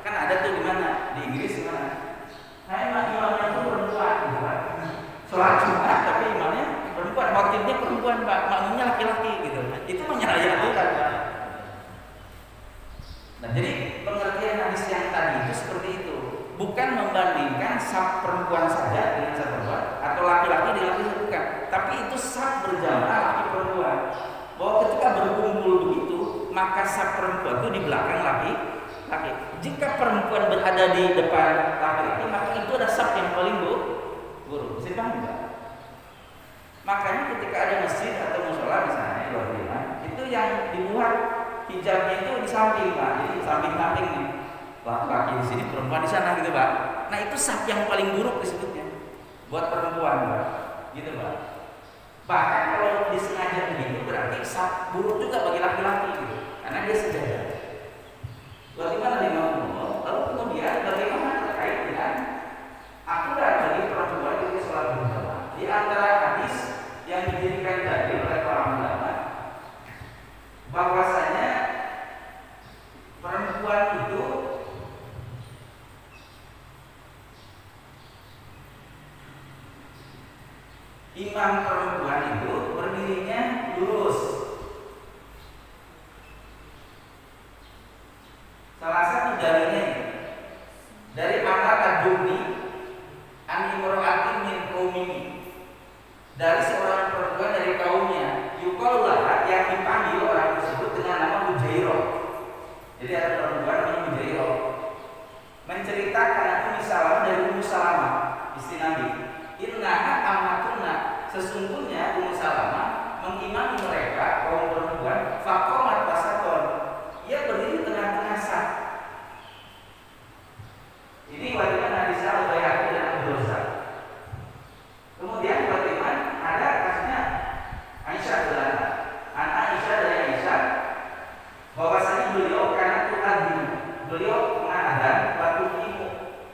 Kan ada tuh di mana? Di Inggris di mana? Nah, imamnya itu perempuan, gitu Pak. Sholat Jumat tapi imamnya perempuan, khotibnya perempuan Pak, makmumnya laki-laki gitu. Itu menyalahi aturan Pak. Nah, jadi pengertian hadis yang tadi itu seperti itu, bukan membandingkan saf perempuan saja dengan saf perempuan atau laki-laki dengan laki-laki, bukan, tapi itu saf berjamaah laki perempuan. Bahwa ketika berkumpul begitu, maka saf perempuan itu di belakang laki-laki. Jika perempuan berada di depan laki-laki, maka itu ada saf yang paling buruk. Bisa paham nggak? Makanya ketika ada masjid atau musola misalnya itu yang dibuat hijabnya itu di samping Pak, jadi samping-samping nih, laki-laki di sini, perempuan di sana gitu Pak. Nah itu saf yang paling buruk disebutnya buat perempuan Pak, gitu Pak. Bahkan kalau disengaja begitu berarti saf buruk juga bagi laki-laki gitu, karena dia sejajar. Bagaimana dengan Allah? Lalu kemudian bagaimana terkait dengan aturan bagi perempuan ketika sholat berjamaah? Di antara hadis yang dijadikan dalil oleh para ulama bahwasanya perempuan itu imam perempuan itu berdirinya lurus. Salah satu dalilnya dari Amar ad-Dumni an imra'atin min qaumihi, dari seorang perempuan dari kaumnya, yuqalulah yang dipanggil orang tersebut dengan nama Mujairah. Jadi ada perempuan namanya Mujairah menceritakan Ummu Salamah dari Ummu Salamah istri Nabi, innaha amatunna, sesungguhnya Ummu Salamah mengimami mereka kaum perempuan, faqamat wasaton, ia berdiri tengah-tengah saf. Ini bagaimana hadis Al-Baihaqi dan Al-Bazzar. Kemudian bagaimana ada kasusnya Aisyah dari Aisyah bahwasanya beliau karena tu'adzim, beliau mengadhan waktu ibu,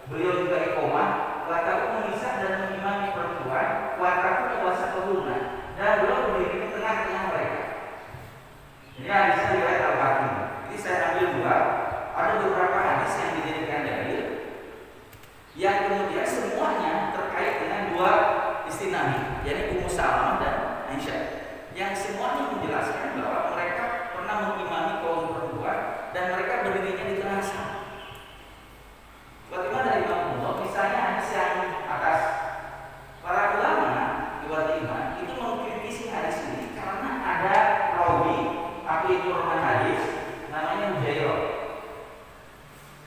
beliau juga iqomah, waktu mengisah dan mengimami perempuan, waktu puasa kehuna, dan beliau berdiri di tengah-tengah mereka. Ini hadisnya riwayat Al-Hakim. Ini saya ambil dua, ada beberapa hadis yang dijadikan dalil, yang kemudian semuanya terkait dengan dua istri Nabi, yaitu Ummu Salamah dan Aisyah, yang semuanya menjelaskan bahwa mereka pernah mengimami kaum perempuan dan mereka berdirinya di tengah saf. Bagaimana Imam Allah? Misalnya hadis yang atas, para ulama riwayat iman itu mengkritisi hadis ini karena ada rawi ahli Quran hadis namanya Mujairah,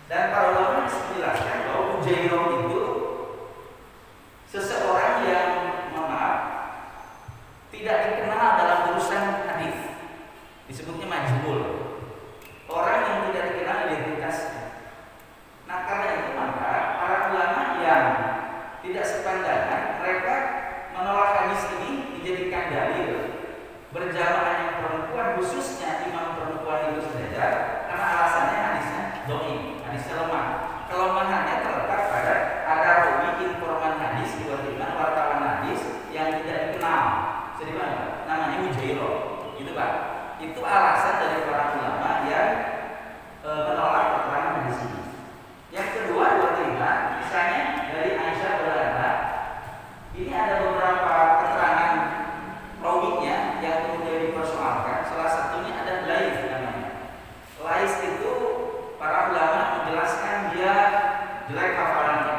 dan para ulama menjelaskan bahwa Mujairah itu seseorang yang tidak dikenal dalam urusan hadis, disebutnya majhul, orang yang tidak dikenal identitasnya. Nah karena itu maka para ulama yang tidak sepandangan mereka menolak hadis ini dijadikan dalil berjamaahnya perempuan, khususnya imam perempuan itu saja, karena alasannya hadisnya dhaif, hadisnya lemah. Kelemahannya terletak pada ada rawi informan hadis, wartawan hadis yang tidak dikenal. Jadi namanya Mujairah, gitu Pak. Itu alasan dari para ulama yang menolak keterangan hadis ini. Yang kedua, misalnya dari Aisyah berkata, ini ada beberapa keterangan rawinya yang kemudian dipersoalkan. Salah satunya ada Lais namanya. Lais itu para ulama menjelaskan dia jelek hafalannya.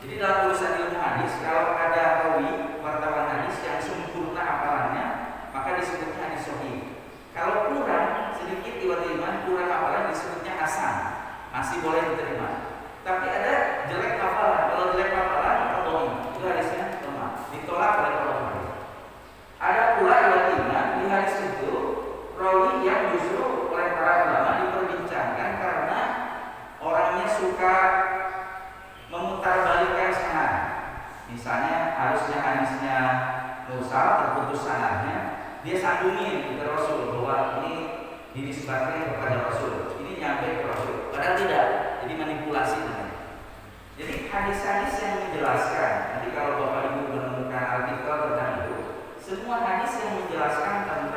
Jadi dalam urusan ilmu hadis, kalau ada rawi wartawan hadis yang sempurna hafalannya, maka disebutnya hadis sahih. Kalau kurang sedikit tiba-tiba kurang hafalan disebutnya hasan, masih boleh diterima. Tapi ada jelek hafalan, kalau jelek hafalan maka dhaif, itu hadisnya lemah, ditolak oleh ulama. Ada pula riwayat di hadis itu rawi yang justru oleh para ulama diperbincangkan karena orangnya suka memutarbalikkan sanad. Misalnya harusnya hadisnya mursal, terputus sanadnya, dia sambungin ke Rasul bahwa ini dinisbatkan kepada Rasul, ini nyampe ke Rasul, padahal tidak. Jadi manipulasi namanya. Jadi hadis-hadis yang menjelaskan, nanti kalau Bapak Ibu menemukan artikel tentang itu, semua hadis yang menjelaskan tentang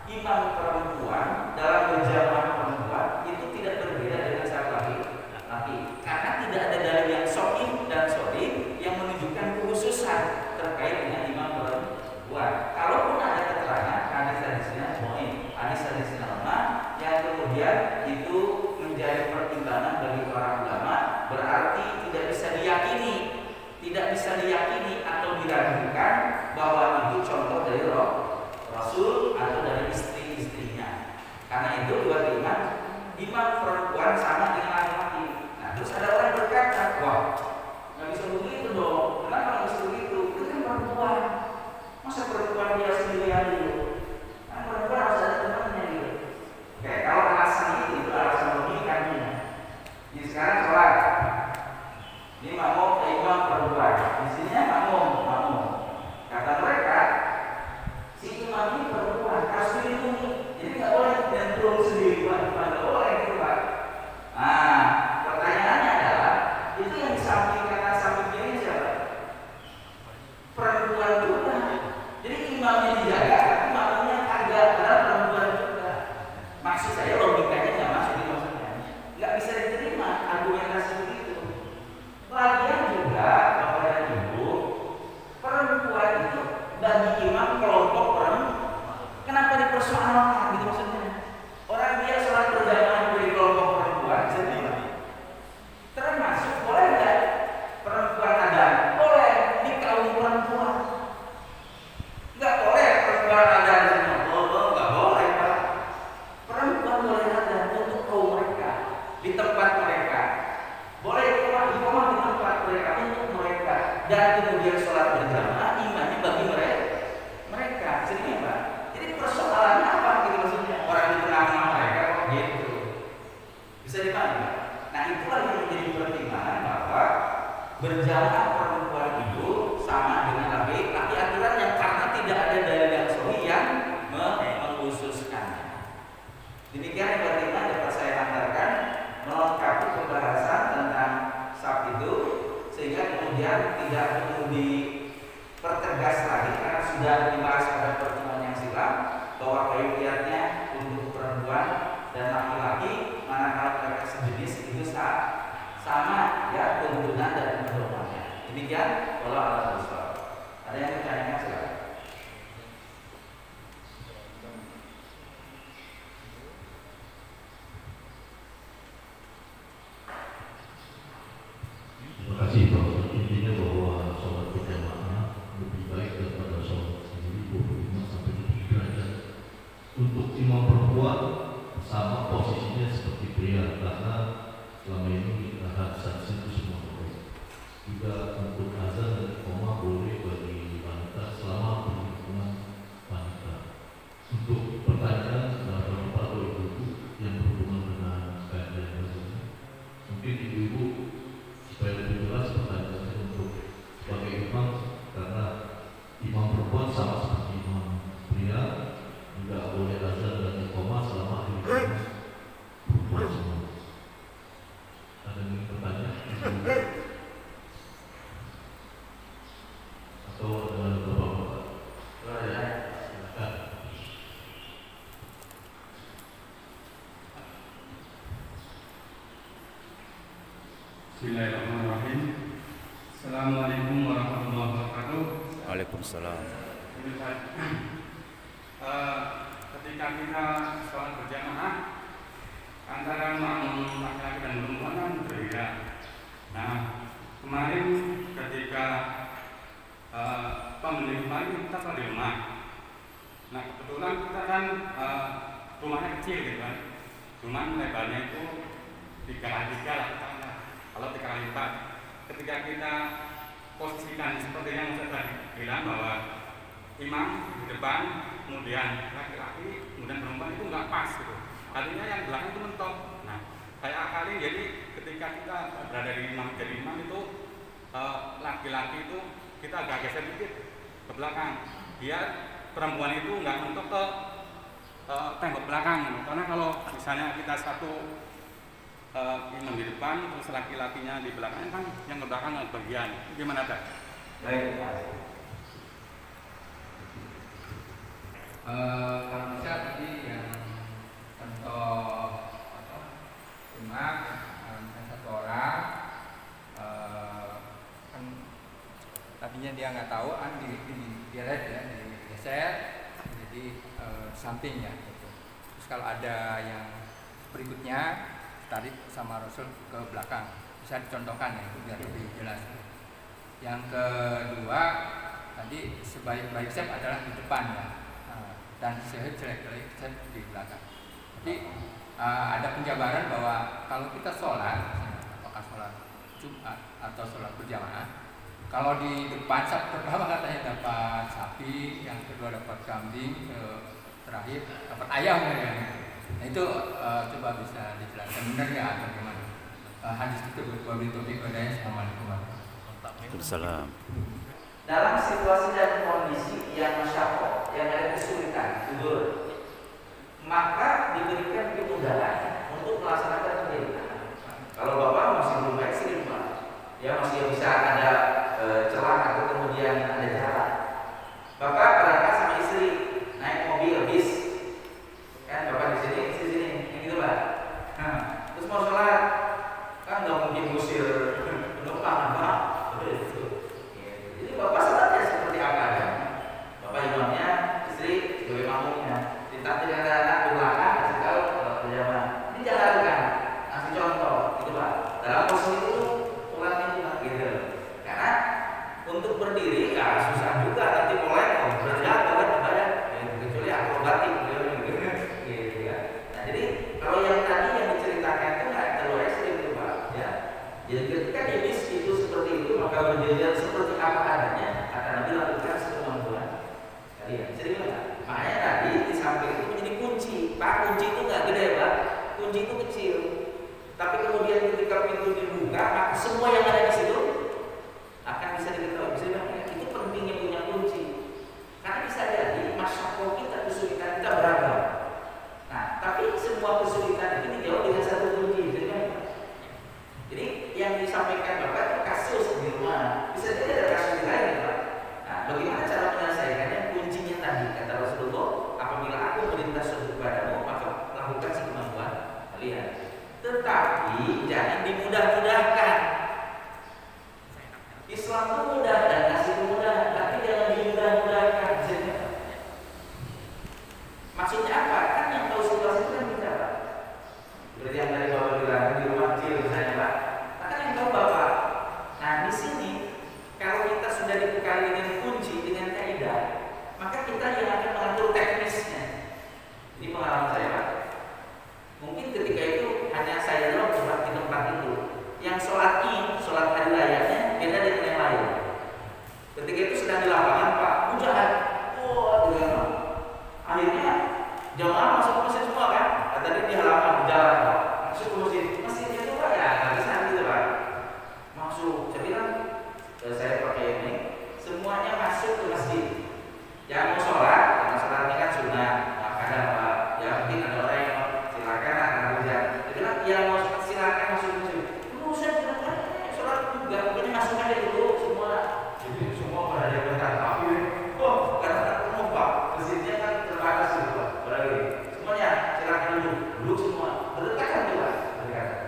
imam perempuan dalam berjamaah perempuan itu tidak berbeda dengan saat laki-laki, karena tidak ada dalil yang sahih dan sahih yang menunjukkan kekhususan terkait dengan imam perempuan. Kalaupun ada keterangan hadis-hadisnya hadis-hadisnya lemah yang kemudian itu menjadi pertimbangan bagi para ulama, berarti tidak bisa diyakini atau diragukan bahwa itu contoh dari Rasul atau dari istri-istrinya. Karena itu dua imam perempuan sama dengan laki-laki. Nah, terus ada orang berkata, wah, nggak bisa begitu dong. Kenapa nggak bisa begitu? Itu kan perempuan. Masa perempuan dia sendirian dulu? Kan perempuan harus ada temannya gitu. Oke, kalau alasan itu alasan logikanya. Jadi sekarang sholat. Ini makmum imam perempuan. Di sininya makmum. Kata mereka, si imam ini perempuan harus dilindungi. Jadi nggak boleh nyemplung sendiri, nggak boleh gitu Pak. Nah, pertanyaannya adalah itu yang di samping kanan samping kiri siapa? Perempuan juga. Jadi imamnya dijaga, tapi makmumnya kagak, adalah perempuan juga. Maksud saya logikanya nggak masuk di maksudnya. Nggak bisa diterima argumentasi begitu. Lagian juga Bapak dan Ibu, perempuan itu bagi imam kelompok perempuan. Kenapa dipersoalkan gitu maksudnya? Orang dia sholat berjamaah dari kelompok perempuan sendiri. Termasuk boleh nggak perempuan ada? Boleh di kaum perempuan. Nggak boleh perempuan ada di sana. Nggak boleh Pak. Perempuan boleh ada untuk kaum mereka di tempat mereka. Boleh di tempat mereka untuk mereka dan kemudian sholat berjamaah imamnya bagi mereka. Jadi Pak. Jadi persoalannya apa gitu maksudnya? Orang di tengah-tengah mereka kok gitu. Bisa dipahami? Nah, itulah yang menjadi pertimbangan bahwa berjamaah perempuan itu sama dengan laki-laki aturan yang karena tidak ada dalil yang sahih yang mengkhususkannya. Demikian yang pertama dapat saya antarkan melengkapi pembahasan tentang saf itu sehingga kemudian tidak perlu dipertegas lagi karena sudah dibahas pada pertemuan yang silam bahwa kaifiatnya untuk perempuan dan laki-laki manakala mereka sejenis itu sama ya tuntunan dan pedomannya. Demikian kalau ada usul. Ada yang bertanya silakan. Terima kasih Pak. Intinya bahwa sholat berjamaah lebih baik daripada sholat sendiri 25 sampai 30 derajat. Untuk imam perempuan sama posisinya seperti pria karena selama ini hadis itu semua boleh. Juga untuk azan dan iqamah boleh bagi wanita selama berhubungan wanita. Untuk pertanyaan Bapak atau Ibu yang berhubungan dengan kajian ini, mungkin Ibu supaya lebih jelas pertanyaannya untuk sebagai imam karena imam perempuan sama seperti imam pria tidak boleh azan dan iqamah selama hidupnya perempuan semua. Ada yang bertanya? Atau ada Bapak? Silakan. Bismillahirrahmanirrahim. Assalamualaikum warahmatullahi wabarakatuh. Waalaikumsalam. Ketika kita sholat berjamaah antara makmum laki-laki dan perempuan kan berbeda. Nah, kemarin ketika pembeli kemarin kita sholat di rumah. Nah, kebetulan kita kan rumahnya kecil gitu kan. Cuman lebarnya itu 3x3 lah. Kalau 3x4, ketika kita posisikan seperti yang saya tadi bilang bahwa imam di depan, kemudian laki-laki, kemudian perempuan itu nggak pas gitu. Artinya yang belakang itu mentok. Nah, saya akali jadi ketika kita berada di imam jadi imam itu laki-laki itu kita agak geser dikit ke belakang, biar perempuan itu nggak mentok ke tembok belakang gitu. Karena kalau misalnya kita satu imam di depan, terus laki-lakinya di belakang kan yang ke belakang bagian. Gimana Pak? Baik. Kalau bisa tadi yang contoh rumah satu orang kan tadinya dia nggak tahu dia lihat ya digeser jadi samping ya gitu. Terus kalau ada yang berikutnya tarik sama Rasul ke belakang bisa dicontohkan ya itu biar lebih jelas. Yang kedua tadi sebaik-baik step adalah di depan ya dan jelek-jelek step di belakang. Jadi ada penjabaran bahwa kalau kita sholat, apakah sholat Jumat atau sholat berjamaah, kalau di depan pertama katanya dapat sapi, yang kedua dapat kambing, terakhir dapat ayam ya. Nah itu coba bisa dijelaskan benar ya bagaimana hadis itu wabil taufiq wadaya. Assalamualaikum warahmatullahi wabarakatuh. Dalam situasi dan kondisi yang masyarakat, yang ada kesulitan, maka diberikan kemudahan untuk melaksanakan kegiatan. Kalau bapak masih belum baik sih ya masih bisa ada celah atau kemudian ada jalan. Bapak berangkat sama istri naik mobil bis, kan bapak di sini, gitu pak. Terus mau sholat, kan nggak mungkin ngusir penumpang, pak. Jadi bapak sholatnya seperti apa adanya. Bapak imamnya, istri sebagai makmumnya. Ditakdir anak-anak di belakang kasih tahu berjamaah. Ini jalankan, kasih contoh, gitu pak. Dalam posisi itu sholatnya juga gitu. Karena untuk berdiri ya susah juga nanti mulai berjatuh kan kebayang kecuali akrobatik gitu ya. Nah jadi kalau yang tadi yang diceritakan itu nggak terlalu ekstrim itu pak ya. Jadi ketika di bis itu seperti itu maka berjalan seperti apa adanya akan Nabi lakukan sekemampuan kalian. Sering nggak? Makanya tadi di samping itu menjadi kunci. Pak kunci itu nggak gede pak, kunci itu kecil. Tapi kemudian ketika pintu dibuka maka semua yang ada di situ akan bisa diketahui. Itu pentingnya punya kunci. Karena bisa jadi masyarakat kita kesulitan kita beragam. Nah, tapi semua kesulitan itu dijawab dengan satu kunci. Jadi yang disampaikan bapak itu kasus di rumah. Bisa jadi ada kasus lain, pak. Nah, bagaimana cara menyelesaikannya? Kuncinya tadi kata Rasulullah, apabila aku melintas suatu padamu, maka lakukan sekemampuan kalian. Tetapi jangan dimudah-mudahkan. Islam itu mudah dan kasih kemudahan, tapi jangan dimudah-mudahkan. Maksudnya apa? Kan yang tahu situasi itu kan kita, Pak. Seperti yang tadi bapak bilang di rumah kecil misalnya, Pak. Nah, kan yang tahu bapak. Nah di sini kalau kita sudah dibekali dengan kunci dengan kaidah, maka kita yang akan mengatur teknisnya. Ini pengalaman saya, Pak. Mungkin ketika itu hanya saya doang sholat di tempat itu. Yang sholat Id, sholat hari rayanya beda dengan yang lain. Ketika itu sedang di lapangan, Pak, hujan. Dengan akhirnya jamaah masuk ke masjid semua kan? Tadi di halaman jalan, Pak. Masuk ke masjid. Masjidnya itu Pak ya, nggak bisa gitu, Pak. Masuk. Saya bilang, saya pakai ini. Semuanya masuk ke masjid. Yang mau sholat, karena sholatnya kan sunnah. Kadang Pak, ya mungkin ada orang yang silakan akan hujan. Saya bilang, yang mau sholat silakan masuk ke masjid. Saya bilang, sholat juga mungkin masuk aja dulu semua. Jadi semua pada ada bentar. Tapi, karena umum Pak, masjidnya kan terbatas gitu Pak. Semuanya silakan duduk semua. Berdekatan juga, berdekatan.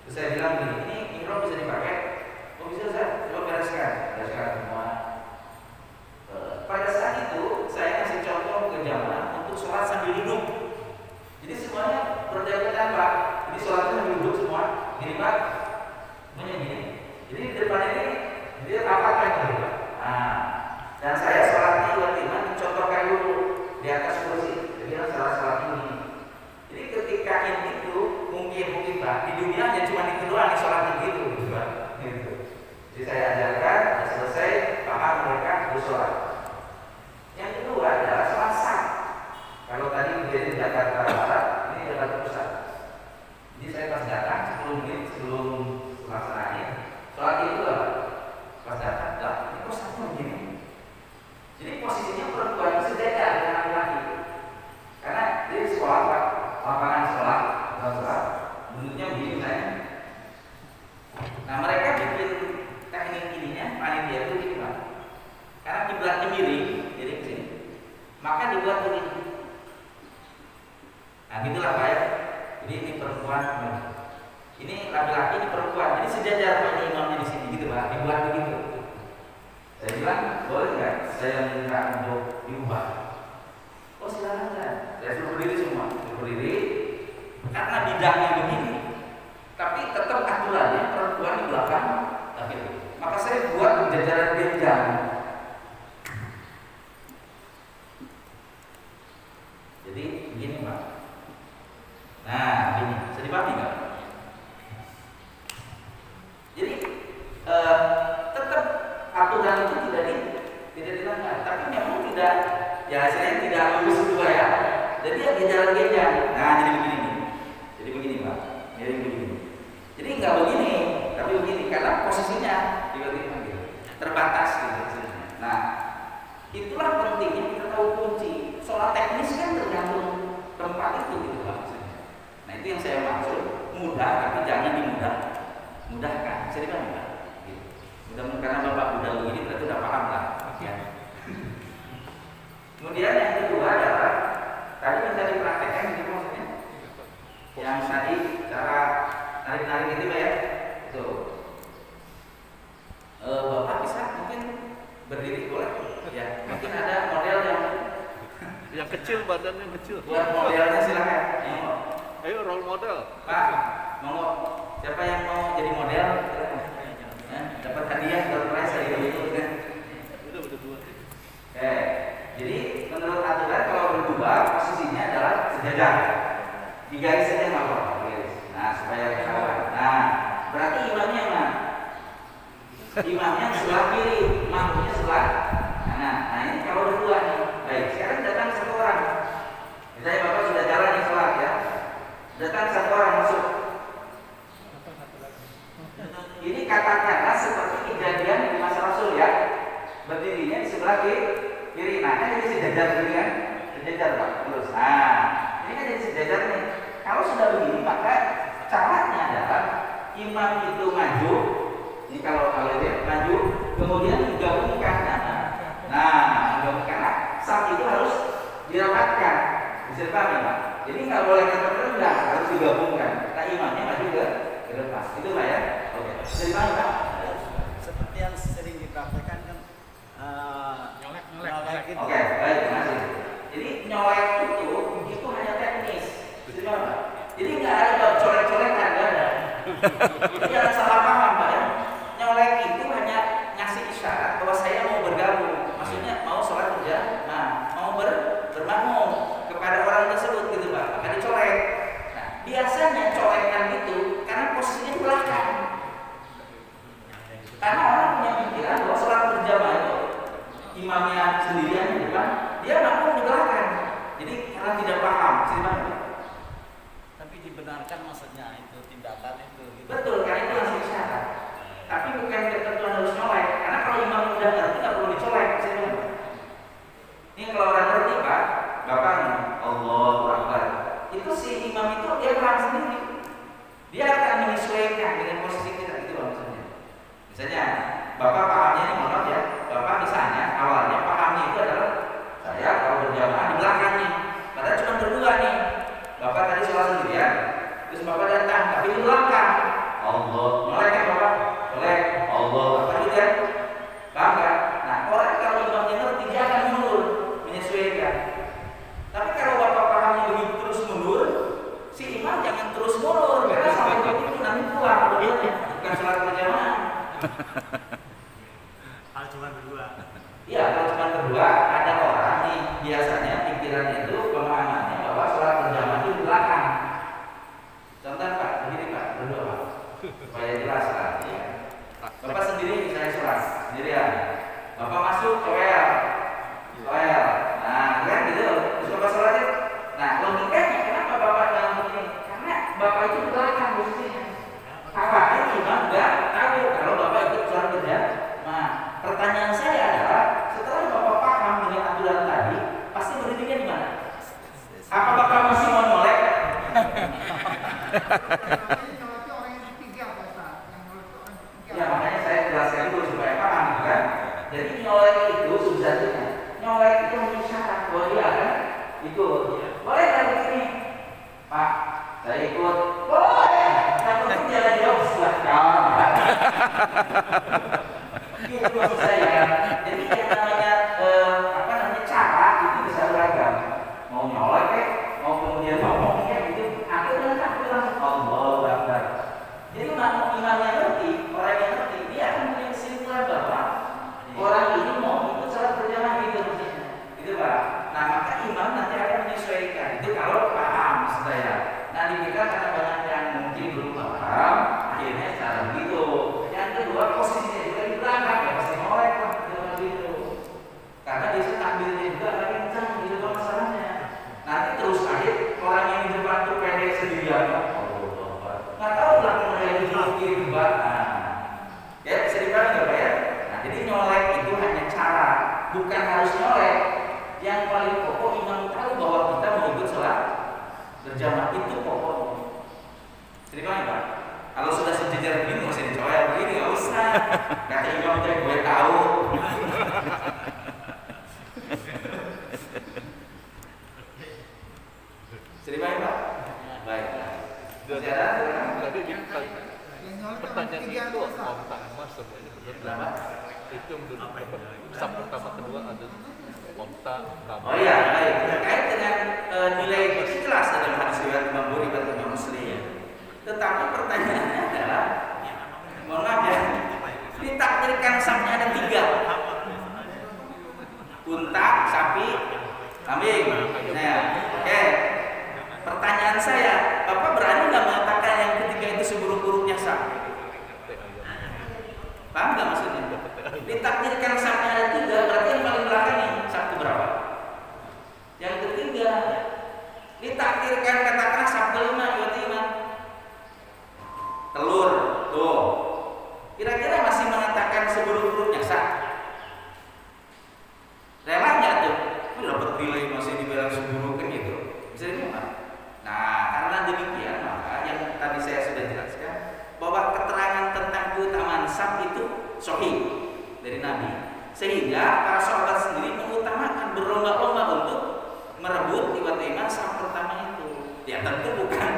Terus saya bilang gini, ini ihram bisa dipakai? Oh bisa saya, coba bereskan semua. Pada saat itu saya kasih contoh ke jamaah untuk sholat sambil duduk. Jadi semuanya berdekatan Pak. Jadi sholatnya sambil duduk semua. Gini Pak, semuanya gini. Jadi di depan ini dia rapatkan gitu Pak. Nah, dan saya sholatnya iman dicontohkan dulu di atas kursi. Jadi salah ini. Jadi ketika ini itu mungkin Pak di dunia hanya cuma itu doang sholatnya gitu Pak. Gitu. Jadi saya ajarkan, sudah selesai, paham mereka bersolat. Yang kedua adalah sholat sah. Kalau tadi di Jakarta Barat, ini Jakarta Pusat. Jadi saya pas datang 10 menit sebelum pelaksanaan sholat itu apa? Pas datang, ini kok satu begini. Jadi posisinya perempuan itu beda dengan laki-laki. Karena dia sekolah Pak, lapangan sekolah, duduknya begini saya. Nah mereka bikin teknik ininya, panitia itu gini Pak. Karena kiblatnya miring, jadi ke sini. Maka dibuat begini. sejajar Pak, ini imamnya di sini gitu Pak, dibuat begitu. Saya bilang, boleh nggak saya minta untuk diubah? Oh silakan kan. Saya suruh berdiri semua, suruh berdiri. Karena bidangnya begini, tapi tetap aturannya perempuan di belakang laki-laki. Maka saya buat jajaran genjang. Jadi begini Pak. Nah, begini, bisa dipahami nggak? Jadi tetap aturan itu tidak dilanggar, tapi memang tidak, ya hasilnya tidak lulus juga ya. Jadi ya jalan genjang. Nah, jadi begini nih. Jadi begini Pak. Jadi begini. Jadi nggak begini, tapi begini karena posisinya tiba-tiba gitu, terbatas gitu. Nah, itulah pentingnya kita tahu kunci. Soal teknis kan tergantung tempat itu gitu Pak. Nah, itu yang saya maksud, mudah tapi jangan mudahkan. Bisa dipahami Pak? Gitu. Mudah-mudahan karena Bapak udah begini berarti udah paham lah. Ya. Kemudian yang kedua adalah tadi minta dipraktekkan gitu maksudnya. Yang tadi cara narik-narik itu Pak ya. Itu. Bapak bisa mungkin berdiri boleh? Ya, mungkin ada model yang kecil, badannya kecil. buat modelnya silakan. Ayo role model. Pak, mau siapa yang mau jadi model? Dapat hadiah, dapat prize hari itu kan? Udah berdua. Jadi menurut aturan kalau berdua posisinya adalah sejajar. Di garis saja nggak apa-apa, garis. Nah supaya kawan. Nah berarti imamnya mana? Imamnya sebelah kiri, makmumnya sebelah kanan. Nah ini kalau berdua nih. Baik, sekarang datang satu orang. Misalnya Bapak sudah jalan nih sholat ya. Datang satu orang masuk. Ini katakanlah seperti kejadian di masa Rasul ya. Berdirinya di sebelah kiri. Nah, kan jadi sejajar begini kan? Sejajar Pak. Terus. Nah, ini kan jadi sejajar nih. Kalau sudah begini, maka caranya adalah imam itu maju. Ini kalau dia maju, kemudian digabungkan. Nah, digabungkan. Saat itu harus dirapatkan. Bisa dipahami Pak? Jadi nggak boleh rendah, harus digabungkan. Nah, imamnya maju ke depan. Itu Pak ya. Oke. Bisa dipahami Pak? Seperti yang sering dipraktekkan kan nyolek gitu. Oke, baik, terima kasih. Jadi nyolek itu hanya teknis, gitu Pak. Jadi nggak ada colek-colekan, nggak ada. Jadi jangan salah paham Pak ya. Nyolek itu hanya ngasih isyarat bahwa saya mau bergabung, maksudnya mau sholat berjamaah, mau bermakmum kepada orang tersebut gitu Pak. Maka dicolek. Nah, biasanya colekan itu karena posisinya di belakang. Karena orang punya pikiran bahwa sholat berjamaah itu imamnya sendirian di depan, dia makmum di belakang. Jadi karena tidak paham, silakan. Tapi dibenarkan maksudnya itu tindakan itu. Gitu. Betul, karena itu masih isyarat. Tapi bukan ketentuan harus nyolek. Karena kalau imam udah ngerti nggak perlu dicolek, silakan. Ini kalau orang ngerti Pak, Bapak Allahu Akbar. Itu si imam itu dia paham sendiri. Dia akan menyesuaikan dengan posisi kita gitu loh misalnya. Misalnya Bapak pahamnya ini mohon ya. Bapak misalnya awalnya pahamnya itu adalah saya kalau berjamaah di belakangnya. Padahal cuma berdua nih. Bapak tadi sholat sendirian, terus Bapak datang, tapi di belakang. Allah, mulai kan Bapak? Boleh. Allah, apa gitu ya? Paham kan? Nah orang kalau imamnya ngerti dia akan mundur menyesuaikan. Tapi kalau Bapak pahamnya begitu terus mundur, si imam jangan terus mundur karena sampai begitu nanti pulang. Bukan sholat berjamaah. Kalau cuma berdua. Iya, kalau cuma berdua ada orang nih biasanya pikiran itu pemahamannya bahwa sholat berjamaah itu di belakang. Contoh Pak, begini Pak, berdua Pak, supaya jelas lah. Ya. Bapak sendiri misalnya sholat sendirian, Bapak masuk toel, nah kan gitu, terus Bapak sholatnya. Nah logikanya kenapa Bapak dalam begini? Karena Bapak itu di belakang posisinya. Apakah imam nggak tahu kalau Bapak ikut sholat berjamaah? Nah, pertanyaan saya adalah setelah Bapak paham dengan aturan tadi, pasti berdirinya di mana? Apa Bapak masih mau nyolek? Ya makanya saya jelaskan dulu supaya paham kan. Jadi nyolek itu sudah Itu maksud saya. Jadi yang namanya cara itu bisa beragam. Mau nyolek, mau kemudian ngomongnya gitu. Akhirnya langsung Allahu Akbar. Jadi iman yang ngerti, orang yang ngerti, dia akan punya kesimpulan bahwa orang ini mau ikut salat berjamaah gitu maksudnya. Gitu Pak. Nah maka iman nanti akan menyesuaikan. Itu kalau paham maksud saya. Nah di kita karena banyak yang mungkin belum paham, akhirnya cara begitu. Yang kedua posisinya juga di belakang ya pasti ngorek lah gitu. Karena biasanya takbirnya juga lagi kencang gitu kan masalahnya. Nanti terus akhir orang yang di depan tuh pendek sendirian. Nggak tahu belakang mereka di debat. Ya bisa dipahami nggak Pak ya? Nah jadi nyolek itu hanya cara, bukan harus nyolek. Yang paling pokok imam tahu bahwa kita mau ikut sholat berjamaah itu pokoknya. Jadi paham Pak? Kalau sudah sejajar begini nggak usah dicoyok begini, nggak usah. Kata imam itu gue tahu. Jadi paham Pak? Baik. Tapi pertanyaan itu masuk itu sab pertama kedua ada monta. Oh iya, baik. Terkait dengan nilai ikhlas dalam hadis riwayat Imam Bukhari dan Imam Muslim. Tetapi pertanyaannya adalah, mohon maaf ya, ditakdirkan safnya ada 3. Unta, sapi, kambing. Nah, oke. Pertanyaan saya, Bapak berani nggak mengatakan yang ketiga itu seburuk-buruknya saf? Paham nggak maksudnya? Ditakdirkan safnya ada 3, berarti yang paling belakang nih saf berapa? Yang ketiga. Ditakdirkan katakan saf kelima berarti iman. Telur, tuh. Kira-kira masih mengatakan seburuk-buruknya saf? Rela nggak tuh? Itu dapat nilai masih dibilang seburuk kan gitu. Bisa diterima? Nah, karena demikian maka yang tadi saya sudah jelaskan bahwa keterangan tentang keutamaan saf itu sahih dari Nabi, sehingga para sahabat sendiri mengutamakan berlomba-lomba untuk merebut iman saf pertama itu. Ya tentu bukan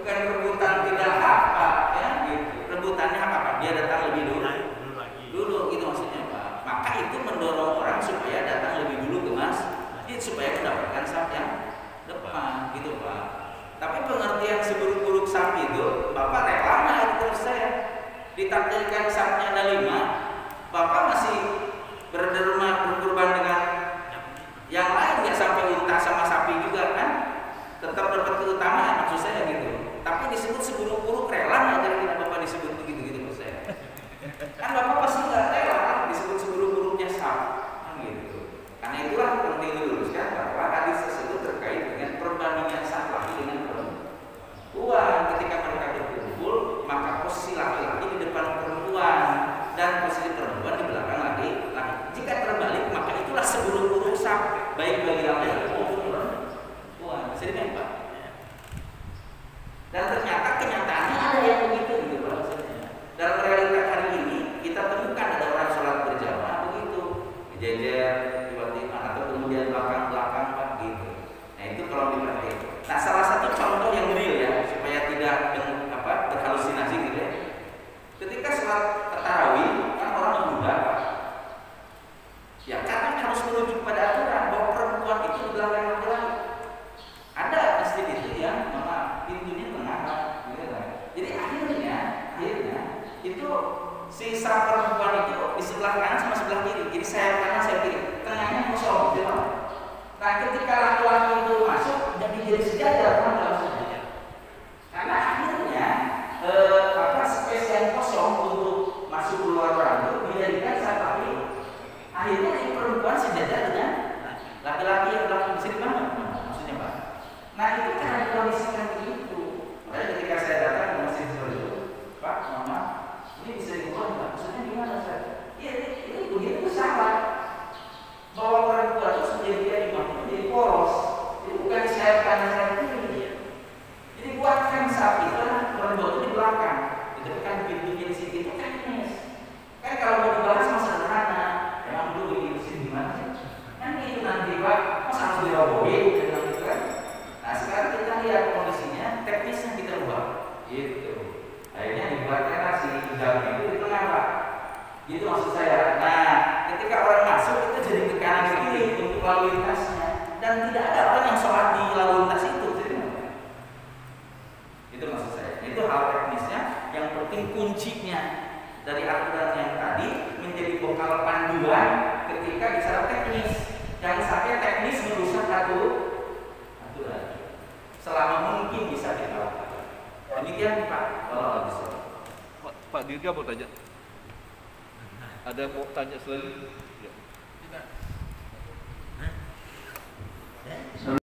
rebutan tidak apa ya gitu. Rebutannya apa? Dia datang lebih dulu gitu maksudnya Pak. Maka itu mendorong orang supaya datang lebih dulu ke masjid supaya mendapatkan saf yang depan gitu Pak. Tapi pengertian seburuk-buruk saf itu Bapak rela nggak itu saya? Ditakdirkan safnya ada 5, Bapak masih berderma berkurban dengan yang lain nggak sampai unta sama sapi juga kan? Tetap dapat keutamaan maksud saya gitu. Tapi disebut seburuk-buruk rela nggak jadi tidak Bapak disebut begitu maksud saya? Kan Bapak pasti nggak rela kan disebut seburuk-buruknya saf kan gitu. Karena itulah penting diluruskan bahwa hadis tersebut terkait dengan perbandingan saf laki dengan perempuan. Ketika mereka berkumpul, maka posisi laki-laki di depan perempuan dan posisi perempuan di belakang laki-laki. Jika terbalik, maka itulah seburuk-buruk saf baik bagi laki-laki maupun perempuan. Bisa dipahami Pak? Dan ternyata kenyataannya ada yang begitu gitu Pak. Dalam realita hari ini kita temukan ada orang sholat berjamaah begitu, dijejer atau kemudian belakang-belakang Pak gitu. Nah itu kalau diperhatikan. Nah salah satu contoh yang real ya supaya tidak berhalusinasi gitu ya. Ketika sholat tarawih kan orang menunda Pak. Ya karena harus merujuk pada aturan bahwa perempuan itu di belakang laki-laki. Ada masjid itu yang pintunya tengah Pak. Gitu kan. Jadi akhirnya itu si saf perempuan itu di sebelah kanan sama sebelah kiri. Jadi saya kanan saya kiri. Tengahnya kosong gitu. Nah ketika laki-laki itu masuk jadi sejajar maksudnya. Karena akhirnya space yang kosong untuk masuk keluar orang itu dijadikan saf laki. Akhirnya si perempuan sejajar dengan laki-laki yang belakang bisa dimana? Maksudnya Pak. Nah itu karena dikondisikan begitu. Makanya ketika saya datang ke masjid seperti itu, Pak, Mama, ini bisa diubah Pak. Maksudnya gimana Ustaz? Ya ini begitu salah. Bahwa perempuan itu menjadi imam itu jadi poros. Jadi bukan di sayap kanan sayap kiri. penting kuncinya dari aturan yang tadi menjadi bekal panduan ketika bicara teknis. Jangan sampai teknis merusak aturan. Selama mungkin bisa dilakukan. Demikian Pak. Kalau bisa. Pak Dirga mau tanya. Ada yang mau tanya selain? Ya. Assalamualaikum